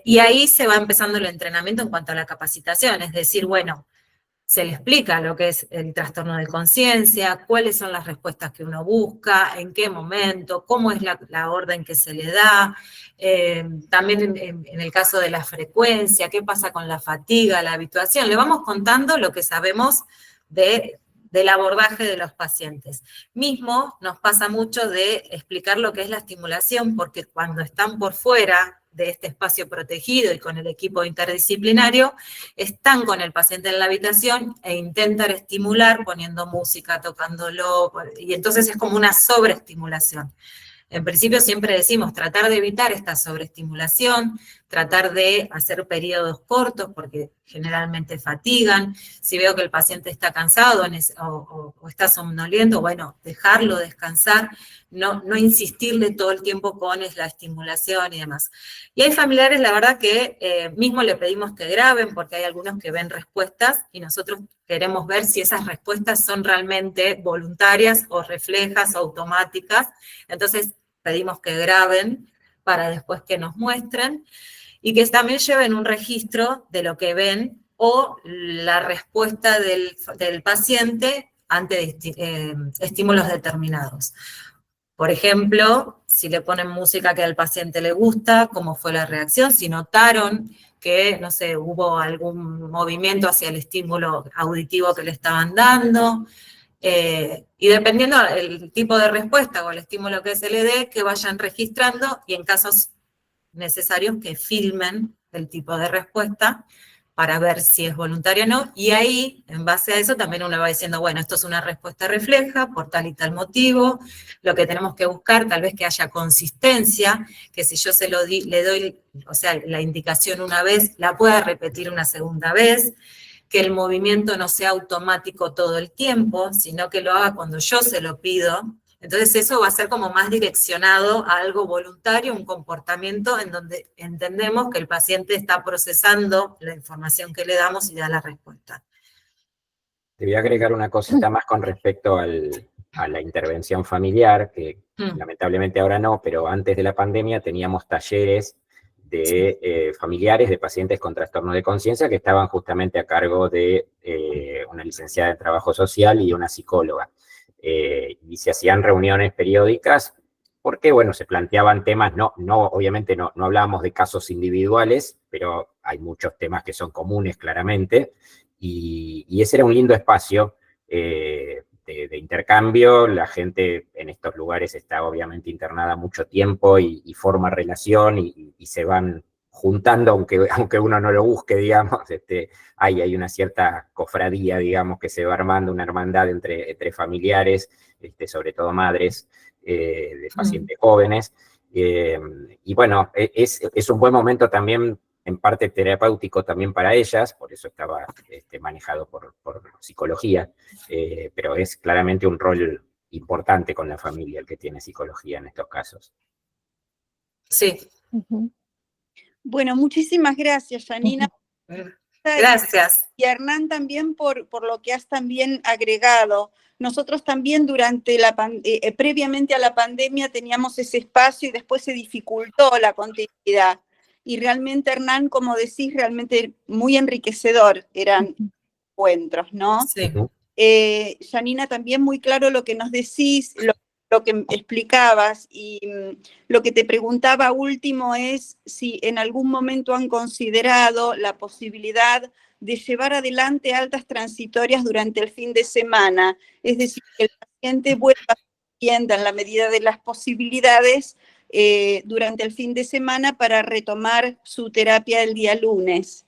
Y ahí se va empezando el entrenamiento en cuanto a la capacitación, es decir, bueno, se le explica lo que es el trastorno de conciencia, cuáles son las respuestas que uno busca, en qué momento, cómo es la orden que se le da, también en el caso de la frecuencia, qué pasa con la fatiga, la habituación. Le vamos contando lo que sabemos del abordaje de los pacientes. Mismo nos pasa mucho de explicar lo que es la estimulación, porque cuando están por fuera de este espacio protegido y con el equipo interdisciplinario, están con el paciente en la habitación e intentan estimular poniendo música, tocándolo, y entonces es como una sobreestimulación. En principio siempre decimos tratar de evitar esta sobreestimulación, tratar de hacer periodos cortos porque generalmente fatigan. Si veo que el paciente está cansado o está somnoliento, bueno, dejarlo descansar, no insistirle todo el tiempo con la estimulación y demás. Y hay familiares, la verdad, que mismo le pedimos que graben porque hay algunos que ven respuestas y nosotros queremos ver si esas respuestas son realmente voluntarias o reflejas o automáticas. Entonces pedimos que graben para después que nos muestren y que también lleven un registro de lo que ven o la respuesta del paciente ante estímulos determinados. Por ejemplo, si le ponen música que al paciente le gusta, cómo fue la reacción, si notaron que, no sé, hubo algún movimiento hacia el estímulo auditivo que le estaban dando, y dependiendo del tipo de respuesta o el estímulo que se le dé, que vayan registrando y en casos necesarios que filmen el tipo de respuesta para ver si es voluntario o no, y ahí, en base a eso, también uno va diciendo, bueno, esto es una respuesta refleja por tal y tal motivo, lo que tenemos que buscar, tal vez que haya consistencia, que si yo le doy, o sea, la indicación una vez, la pueda repetir una segunda vez, que el movimiento no sea automático todo el tiempo, sino que lo haga cuando yo se lo pido. Entonces eso va a ser como más direccionado a algo voluntario, un comportamiento en donde entendemos que el paciente está procesando la información que le damos y da la respuesta. Te voy a agregar una cosita más con respecto a la intervención familiar, que lamentablemente ahora no, pero antes de la pandemia teníamos talleres de familiares de pacientes con trastorno de conciencia que estaban justamente a cargo de una licenciada en trabajo social y una psicóloga. Y se hacían reuniones periódicas porque, bueno, se planteaban temas, obviamente no hablábamos de casos individuales, pero hay muchos temas que son comunes claramente, y ese era un lindo espacio de intercambio. La gente en estos lugares está obviamente internada mucho tiempo y forma relación y se van juntando, aunque uno no lo busque, digamos, hay una cierta cofradía, digamos, que se va armando, una hermandad entre familiares, sobre todo madres de pacientes jóvenes, y bueno, es un buen momento también, en parte terapéutico también para ellas, por eso estaba manejado por psicología, pero es claramente un rol importante con la familia el que tiene psicología en estos casos. Sí. Bueno, muchísimas gracias, Janina. Gracias. Y Hernán también por lo que has también agregado. Nosotros también previamente a la pandemia teníamos ese espacio y después se dificultó la continuidad. Y realmente, Hernán, como decís, realmente muy enriquecedor eran encuentros, ¿no? Sí. Janina, también muy claro lo que nos decís, lo que explicabas, y lo que te preguntaba último es si en algún momento han considerado la posibilidad de llevar adelante altas transitorias durante el fin de semana, es decir, que el paciente vuelva a su vivienda en la medida de las posibilidades durante el fin de semana para retomar su terapia el día lunes.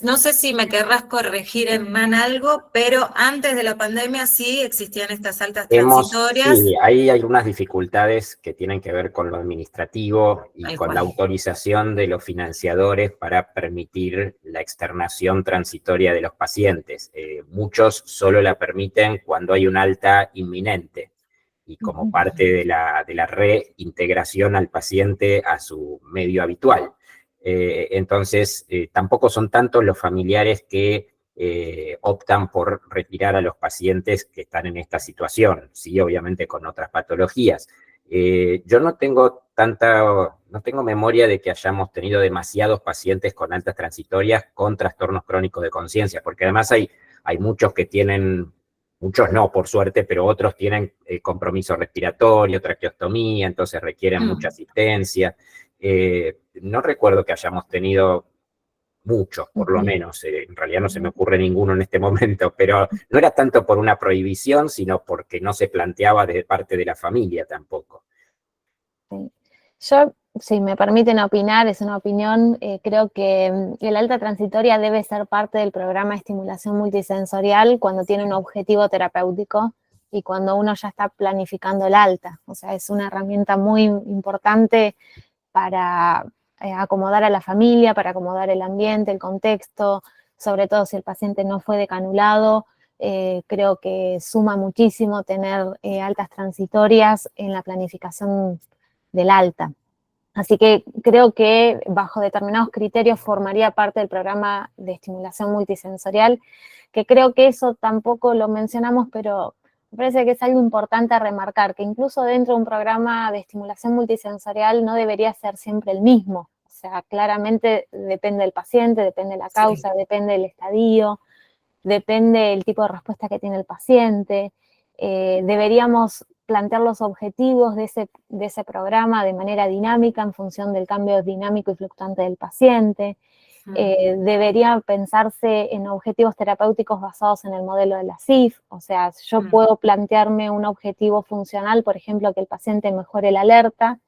No sé si me querrás corregir, Hernán, algo, pero antes de la pandemia sí existían estas altas transitorias. Sí, hay algunas dificultades que tienen que ver con lo administrativo y con la cual. autorización de los financiadores para permitir la externación transitoria de los pacientes. Muchos solo la permiten cuando hay un alta inminente y como parte de la reintegración al paciente a su medio habitual. Entonces, tampoco son tantos los familiares que optan por retirar a los pacientes que están en esta situación, sí, obviamente con otras patologías. Yo no tengo memoria de que hayamos tenido demasiados pacientes con altas transitorias con trastornos crónicos de conciencia, porque además hay muchos que tienen, muchos no, por suerte, pero otros tienen compromiso respiratorio, traqueostomía, entonces requieren mucha asistencia. No recuerdo que hayamos tenido muchos, por lo menos, en realidad no se me ocurre ninguno en este momento, pero no era tanto por una prohibición, sino porque no se planteaba de parte de la familia tampoco. Sí. Yo, si me permiten opinar, es una opinión, creo que el alta transitoria debe ser parte del programa de estimulación multisensorial cuando tiene un objetivo terapéutico y cuando uno ya está planificando el alta. O sea, es una herramienta muy importante para acomodar a la familia, para acomodar el ambiente, el contexto, sobre todo si el paciente no fue decanulado. Creo que suma muchísimo tener altas transitorias en la planificación del alta. Así que creo que bajo determinados criterios formaría parte del programa de estimulación multisensorial, que creo que eso tampoco lo mencionamos, pero me parece que es algo importante a remarcar, que incluso dentro de un programa de estimulación multisensorial no debería ser siempre el mismo. O sea, claramente depende del paciente, depende de la causa, sí, depende del estadio, depende del tipo de respuesta que tiene el paciente. Deberíamos plantear los objetivos de ese programa de manera dinámica en función del cambio dinámico y fluctuante del paciente. Debería pensarse en objetivos terapéuticos basados en el modelo de la CIF, o sea, yo puedo plantearme un objetivo funcional, por ejemplo, que el paciente mejore la alerta,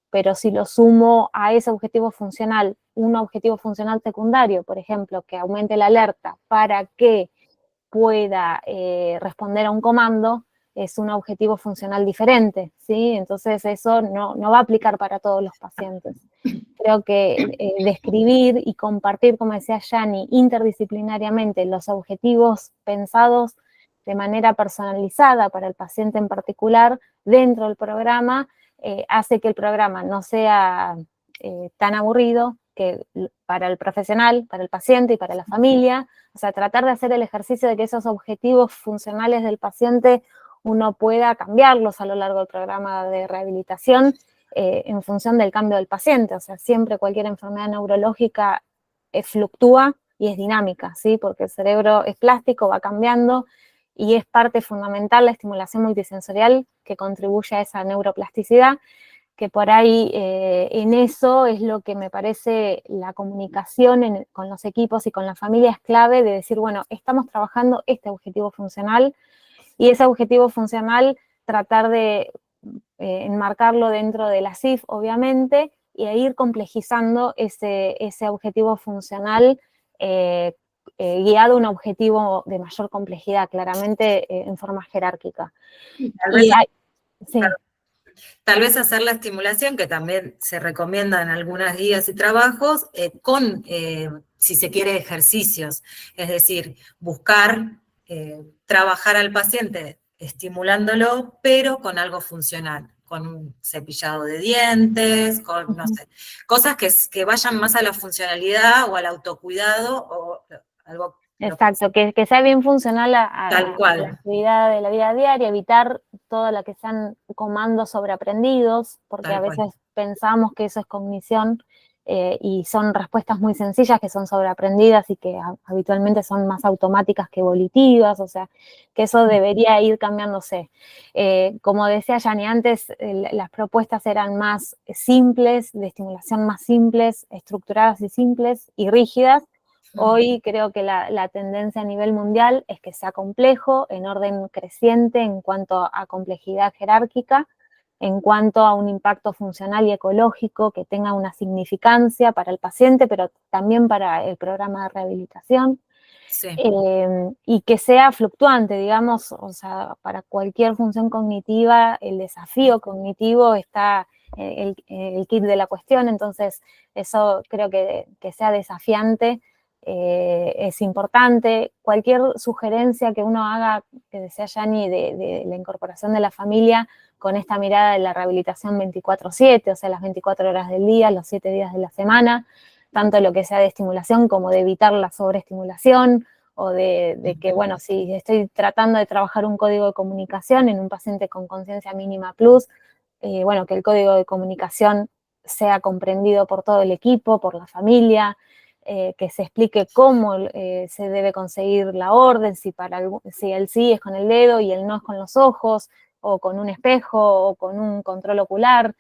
pero si lo sumo a ese objetivo funcional, un objetivo funcional secundario, por ejemplo, que aumente la alerta para que pueda responder a un comando, es un objetivo funcional diferente, ¿sí? Entonces eso no va a aplicar para todos los pacientes. Creo que describir y compartir, como decía Yani, interdisciplinariamente los objetivos pensados de manera personalizada para el paciente en particular dentro del programa, hace que el programa no sea tan aburrido que para el profesional, para el paciente y para la familia. O sea, tratar de hacer el ejercicio de que esos objetivos funcionales del paciente uno pueda cambiarlos a lo largo del programa de rehabilitación en función del cambio del paciente. O sea, siempre cualquier enfermedad neurológica fluctúa y es dinámica, ¿sí? Porque el cerebro es plástico, va cambiando y es parte fundamental la estimulación multisensorial que contribuye a esa neuroplasticidad, que por ahí en eso es lo que me parece la comunicación con los equipos y con la familia es clave de decir, bueno, estamos trabajando este objetivo funcional y ese objetivo funcional tratar de enmarcarlo dentro de la CIF, obviamente, y ir complejizando ese objetivo funcional guiado a un objetivo de mayor complejidad, claramente en forma jerárquica. Tal vez hacer la estimulación, que también se recomienda en algunas guías y trabajos, con, si se quiere, ejercicios. Es decir, buscar trabajar al paciente estimulándolo, pero con algo funcional, con un cepillado de dientes, con, no sé, cosas que vayan más a la funcionalidad o al autocuidado o algo. Exacto, que sea bien funcional a la actividad de la vida diaria, evitar todo lo que sean comandos sobreaprendidos, porque a veces pensamos que eso es cognición y son respuestas muy sencillas que son sobreaprendidas y que habitualmente son más automáticas que volitivas, o sea, que eso debería ir cambiándose. Como decía Yani antes, las propuestas eran más simples, de estimulación más simples, estructuradas y simples y rígidas. Hoy creo que la tendencia a nivel mundial es que sea complejo, en orden creciente en cuanto a complejidad jerárquica, en cuanto a un impacto funcional y ecológico que tenga una significancia para el paciente, pero también para el programa de rehabilitación. Sí. Y que sea fluctuante, digamos, o sea, para cualquier función cognitiva, el desafío cognitivo está el kit de la cuestión, entonces eso creo que sea desafiante es importante. Cualquier sugerencia que uno haga, que decía Yani, de la incorporación de la familia con esta mirada de la rehabilitación 24/7, o sea, las 24 horas del día, los 7 días de la semana, tanto lo que sea de estimulación como de evitar la sobreestimulación, o de que, bueno, si estoy tratando de trabajar un código de comunicación en un paciente con conciencia mínima plus, bueno, que el código de comunicación sea comprendido por todo el equipo, por la familia, que se explique cómo se debe conseguir la orden, si el sí es con el dedo y el no es con los ojos, o con un espejo, o con un control ocular.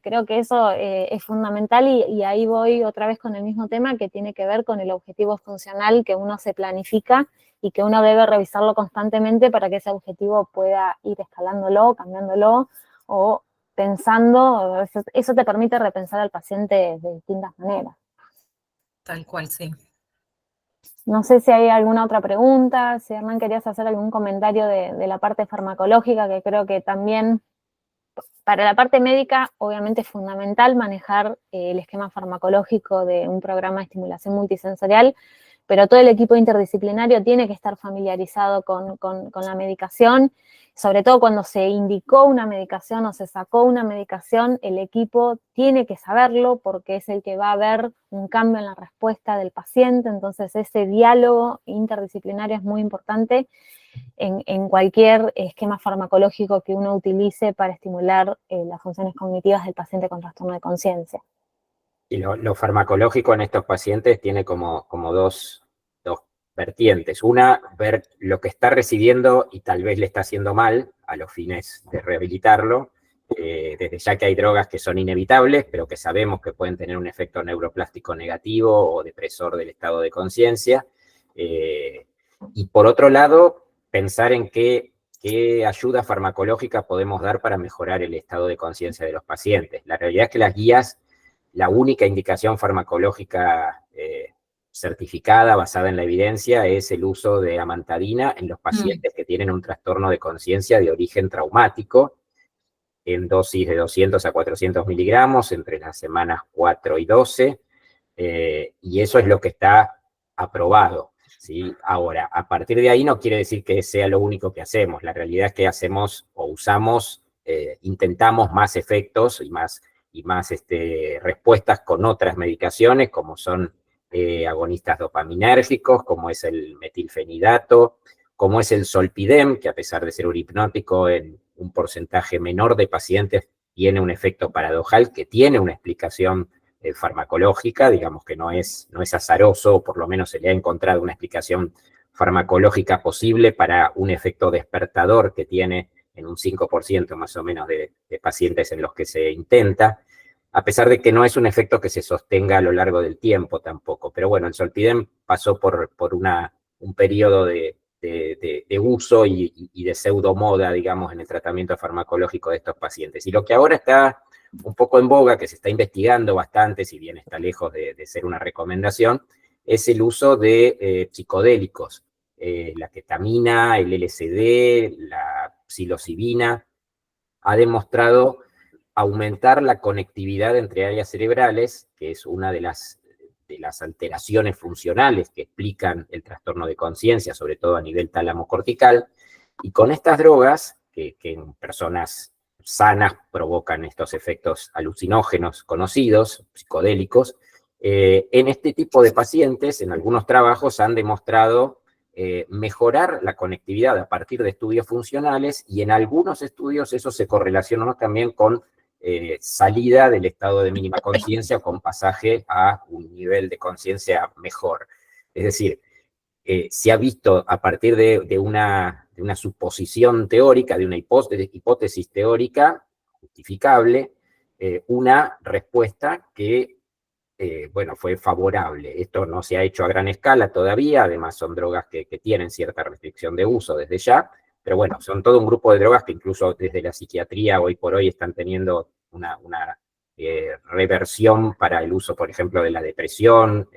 Creo que eso es fundamental y ahí voy otra vez con el mismo tema que tiene que ver con el objetivo funcional que uno se planifica y que uno debe revisarlo constantemente para que ese objetivo pueda ir escalándolo, cambiándolo o pensando. Eso te permite repensar al paciente de distintas maneras. Tal cual, sí. No sé si hay alguna otra pregunta, si Hernán querías hacer algún comentario de la parte farmacológica, que creo que también para la parte médica obviamente es fundamental manejar el esquema farmacológico de un programa de estimulación multisensorial, pero todo el equipo interdisciplinario tiene que estar familiarizado con la medicación, sobre todo cuando se indicó una medicación o se sacó una medicación, el equipo tiene que saberlo porque es el que va a ver un cambio en la respuesta del paciente, entonces ese diálogo interdisciplinario es muy importante en cualquier esquema farmacológico que uno utilice para estimular las funciones cognitivas del paciente con trastorno de conciencia. Y lo farmacológico en estos pacientes tiene como dos vertientes. Una, ver lo que está recibiendo y tal vez le está haciendo mal a los fines de rehabilitarlo, desde ya que hay drogas que son inevitables, pero que sabemos que pueden tener un efecto neuroplástico negativo o depresor del estado de conciencia. Y por otro lado, pensar en qué ayuda farmacológica podemos dar para mejorar el estado de conciencia de los pacientes. La realidad es que las guías, la única indicación farmacológica certificada, basada en la evidencia, es el uso de amantadina en los pacientes que tienen un trastorno de conciencia de origen traumático, en dosis de 200 a 400 miligramos entre las semanas 4 y 12, y eso es lo que está aprobado, ¿sí? Ahora, a partir de ahí no quiere decir que sea lo único que hacemos. La realidad es que hacemos o usamos, intentamos más efectos y más respuestas con otras medicaciones, como son agonistas dopaminérgicos, como es el metilfenidato, como es el zolpidem, que a pesar de ser un hipnótico en un porcentaje menor de pacientes, tiene un efecto paradojal que tiene una explicación farmacológica, digamos que no es azaroso, o por lo menos se le ha encontrado una explicación farmacológica posible para un efecto despertador que tiene en un 5% más o menos de pacientes en los que se intenta, a pesar de que no es un efecto que se sostenga a lo largo del tiempo tampoco. Pero bueno, el zolpidem pasó por un periodo de uso y de pseudomoda, digamos, en el tratamiento farmacológico de estos pacientes. Y lo que ahora está un poco en boga, que se está investigando bastante, si bien está lejos de ser una recomendación, es el uso de psicodélicos. La ketamina, el LSD, la psilocibina, ha demostrado aumentar la conectividad entre áreas cerebrales, que es una de las alteraciones funcionales que explican el trastorno de conciencia, sobre todo a nivel tálamo-cortical, y con estas drogas, que en personas sanas provocan estos efectos alucinógenos conocidos, psicodélicos, en este tipo de pacientes, en algunos trabajos han demostrado mejorar la conectividad a partir de estudios funcionales, y en algunos estudios eso se correlacionó también con salida del estado de mínima conciencia con pasaje a un nivel de conciencia mejor. Es decir, se ha visto a partir de una suposición teórica, de una hipótesis teórica justificable, una respuesta que bueno, fue favorable. Esto no se ha hecho a gran escala todavía, además son drogas que tienen cierta restricción de uso desde ya, pero bueno, son todo un grupo de drogas que incluso desde la psiquiatría hoy por hoy están teniendo una reversión para el uso, por ejemplo, de la depresión,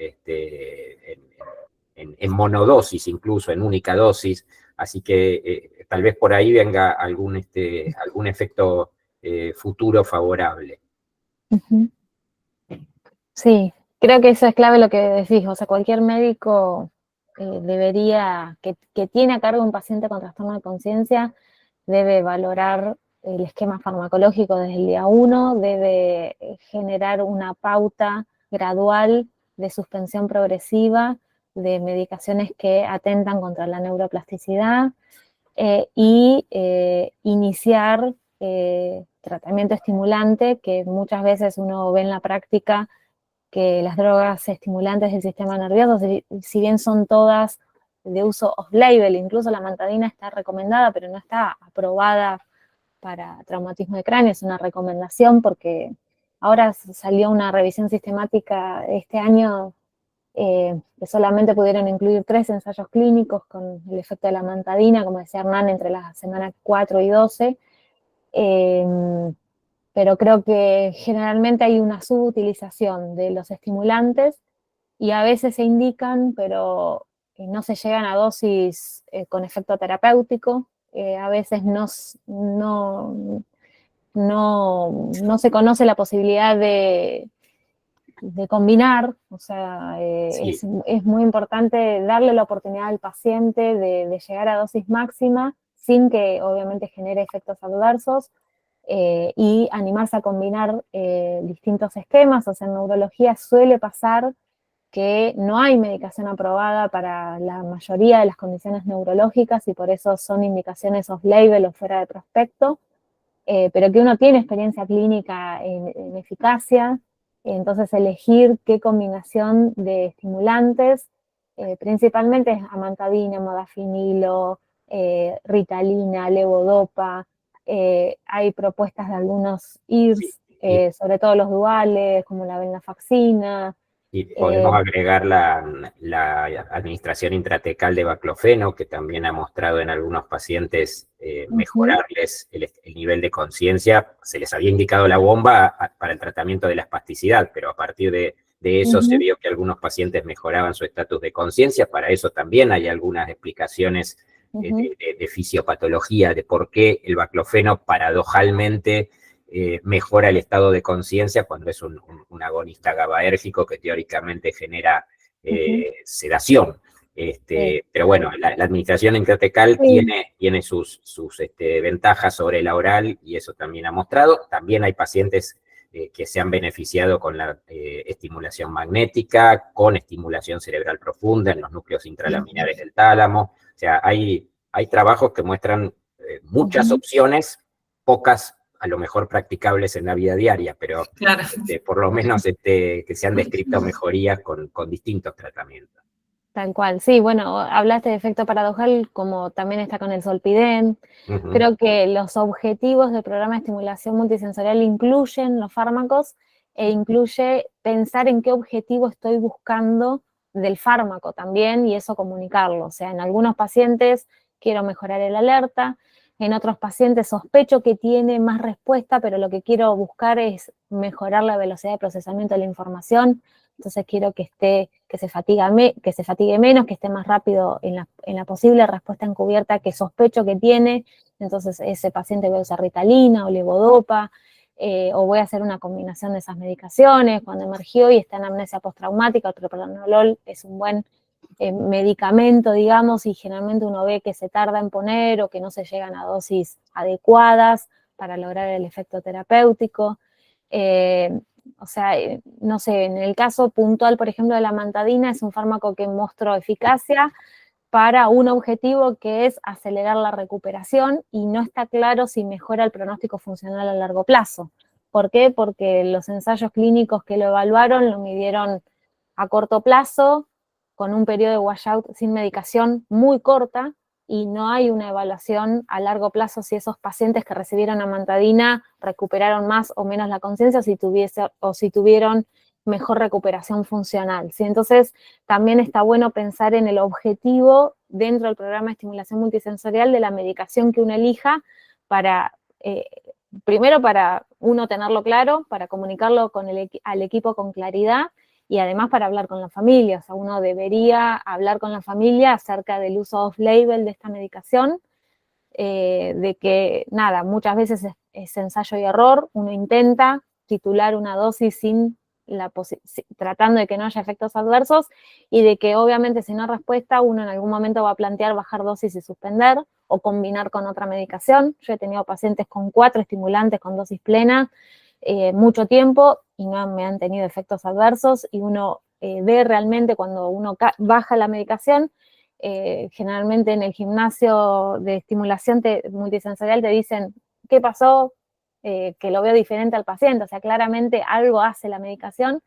en monodosis incluso, en única dosis, así que tal vez por ahí venga algún efecto futuro favorable. Sí, creo que eso es clave lo que decís, o sea, cualquier médico debería, que tiene a cargo un paciente con trastorno de conciencia, debe valorar el esquema farmacológico desde el día 1, debe generar una pauta gradual de suspensión progresiva de medicaciones que atentan contra la neuroplasticidad y iniciar tratamiento estimulante, que muchas veces uno ve en la práctica que las drogas estimulantes del sistema nervioso, si bien son todas de uso off-label, incluso la amantadina está recomendada, pero no está aprobada para traumatismo de cráneo, es una recomendación porque ahora salió una revisión sistemática este año que solamente pudieron incluir 3 ensayos clínicos con el efecto de la amantadina, como decía Hernán, entre las semanas 4 y 12, pero creo que generalmente hay una subutilización de los estimulantes y a veces se indican, pero no se llegan a dosis con efecto terapéutico, a veces no se conoce la posibilidad de combinar, o sea, Sí. es muy importante darle la oportunidad al paciente de llegar a dosis máxima sin que obviamente genere efectos adversos, y animarse a combinar distintos esquemas. O sea, en neurología suele pasar que no hay medicación aprobada para la mayoría de las condiciones neurológicas y por eso son indicaciones off-label o fuera de prospecto, pero que uno tiene experiencia clínica en eficacia, entonces elegir qué combinación de estimulantes, principalmente es amantadina, modafinilo, ritalina, levodopa, hay propuestas de algunos IRS, sobre todo los duales, como la venlafaxina. Y podemos agregar la administración intratecal de baclofeno, que también ha mostrado en algunos pacientes mejorarles el nivel de conciencia. Se les había indicado la bomba para el tratamiento de la espasticidad, pero a partir de eso se vio que algunos pacientes mejoraban su estatus de conciencia. Para eso también hay algunas explicaciones de fisiopatología, de por qué el baclofeno paradojalmente mejora el estado de conciencia cuando es un agonista GABAérgico que teóricamente genera sedación. Pero bueno, la administración intratecal tiene sus ventajas sobre la oral y eso también ha mostrado. También hay pacientes que se han beneficiado con la estimulación magnética, con estimulación cerebral profunda en los núcleos intralaminares del tálamo. O sea, hay trabajos que muestran muchas opciones, pocas a lo mejor practicables en la vida diaria, pero claro, por lo menos que se han descrito mejorías con distintos tratamientos. Tal cual, sí, bueno, hablaste de efecto paradojal como también está con el Zolpidem. Creo que los objetivos del programa de estimulación multisensorial incluyen los fármacos e incluye pensar en qué objetivo estoy buscando del fármaco también y eso comunicarlo. O sea, en algunos pacientes quiero mejorar el alerta, en otros pacientes sospecho que tiene más respuesta, pero lo que quiero buscar es mejorar la velocidad de procesamiento de la información. Entonces quiero que se fatigue menos, que esté más rápido en la posible respuesta encubierta que sospecho que tiene. Entonces ese paciente voy a usar ritalina o levodopa, o voy a hacer una combinación de esas medicaciones. Cuando emergió y está en amnesia postraumática, el propranolol es un buen medicamento, digamos, y generalmente uno ve que se tarda en poner o que no se llegan a dosis adecuadas para lograr el efecto terapéutico. O sea, no sé, en el caso puntual, por ejemplo, de la amantadina, es un fármaco que mostró eficacia para un objetivo que es acelerar la recuperación y no está claro si mejora el pronóstico funcional a largo plazo. ¿Por qué? Porque los ensayos clínicos que lo evaluaron lo midieron a corto plazo, con un periodo de washout sin medicación muy corta, y no hay una evaluación a largo plazo si esos pacientes que recibieron amantadina recuperaron más o menos la conciencia o si tuvieron mejor recuperación funcional, ¿sí? Entonces, también está bueno pensar en el objetivo dentro del programa de estimulación multisensorial de la medicación que uno elija para, primero para uno tenerlo claro, para comunicarlo al equipo con claridad y además para hablar con la familia. O sea, uno debería hablar con la familia acerca del uso off-label de esta medicación, de que, nada, muchas veces es ensayo y error, uno intenta titular una dosis tratando de que no haya efectos adversos, y de que obviamente si no hay respuesta, uno en algún momento va a plantear bajar dosis y suspender, o combinar con otra medicación. Yo he tenido pacientes con 4 estimulantes con dosis plena, mucho tiempo, y no me han tenido efectos adversos, y uno ve realmente cuando uno baja la medicación. Generalmente en el gimnasio de estimulación multisensorial te dicen, ¿qué pasó? Que lo veo diferente al paciente, o sea, claramente algo hace la medicación,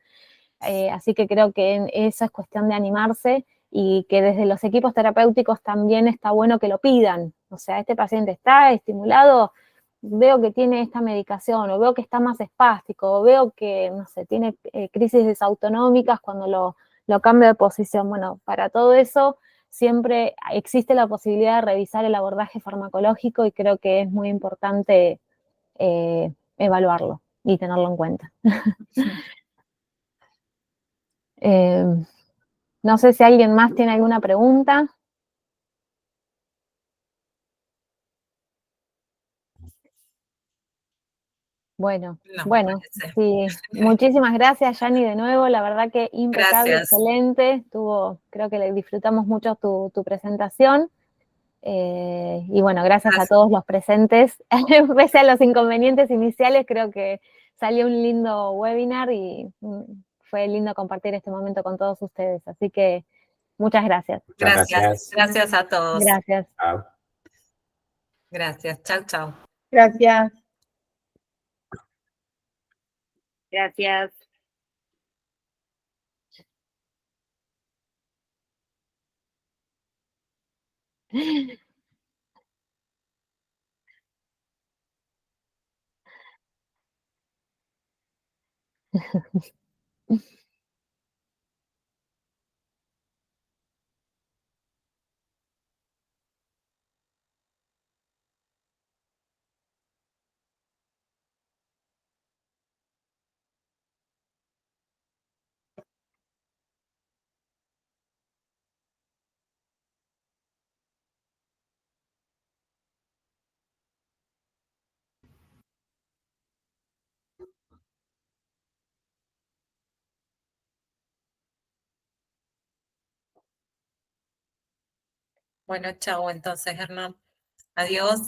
así que creo que eso es cuestión de animarse, y que desde los equipos terapéuticos también está bueno que lo pidan. O sea, este paciente está estimulado, veo que tiene esta medicación, o veo que está más espástico, o veo que, no sé, tiene crisis desautonómicas cuando lo cambio de posición. Bueno, para todo eso siempre existe la posibilidad de revisar el abordaje farmacológico, y creo que es muy importante evaluarlo y tenerlo en cuenta. No sé si alguien más tiene alguna pregunta. Bueno, sí, muchísimas gracias, Yani, de nuevo, la verdad que impecable, excelente, creo que le disfrutamos mucho tu presentación, y bueno, gracias a todos los presentes, pese a los inconvenientes iniciales, creo que salió un lindo webinar, y fue lindo compartir este momento con todos ustedes, así que muchas gracias. Gracias a todos. Gracias. Chao. Gracias, chao, chao. Gracias. Gracias. Bueno, chao entonces, Hernán. Adiós.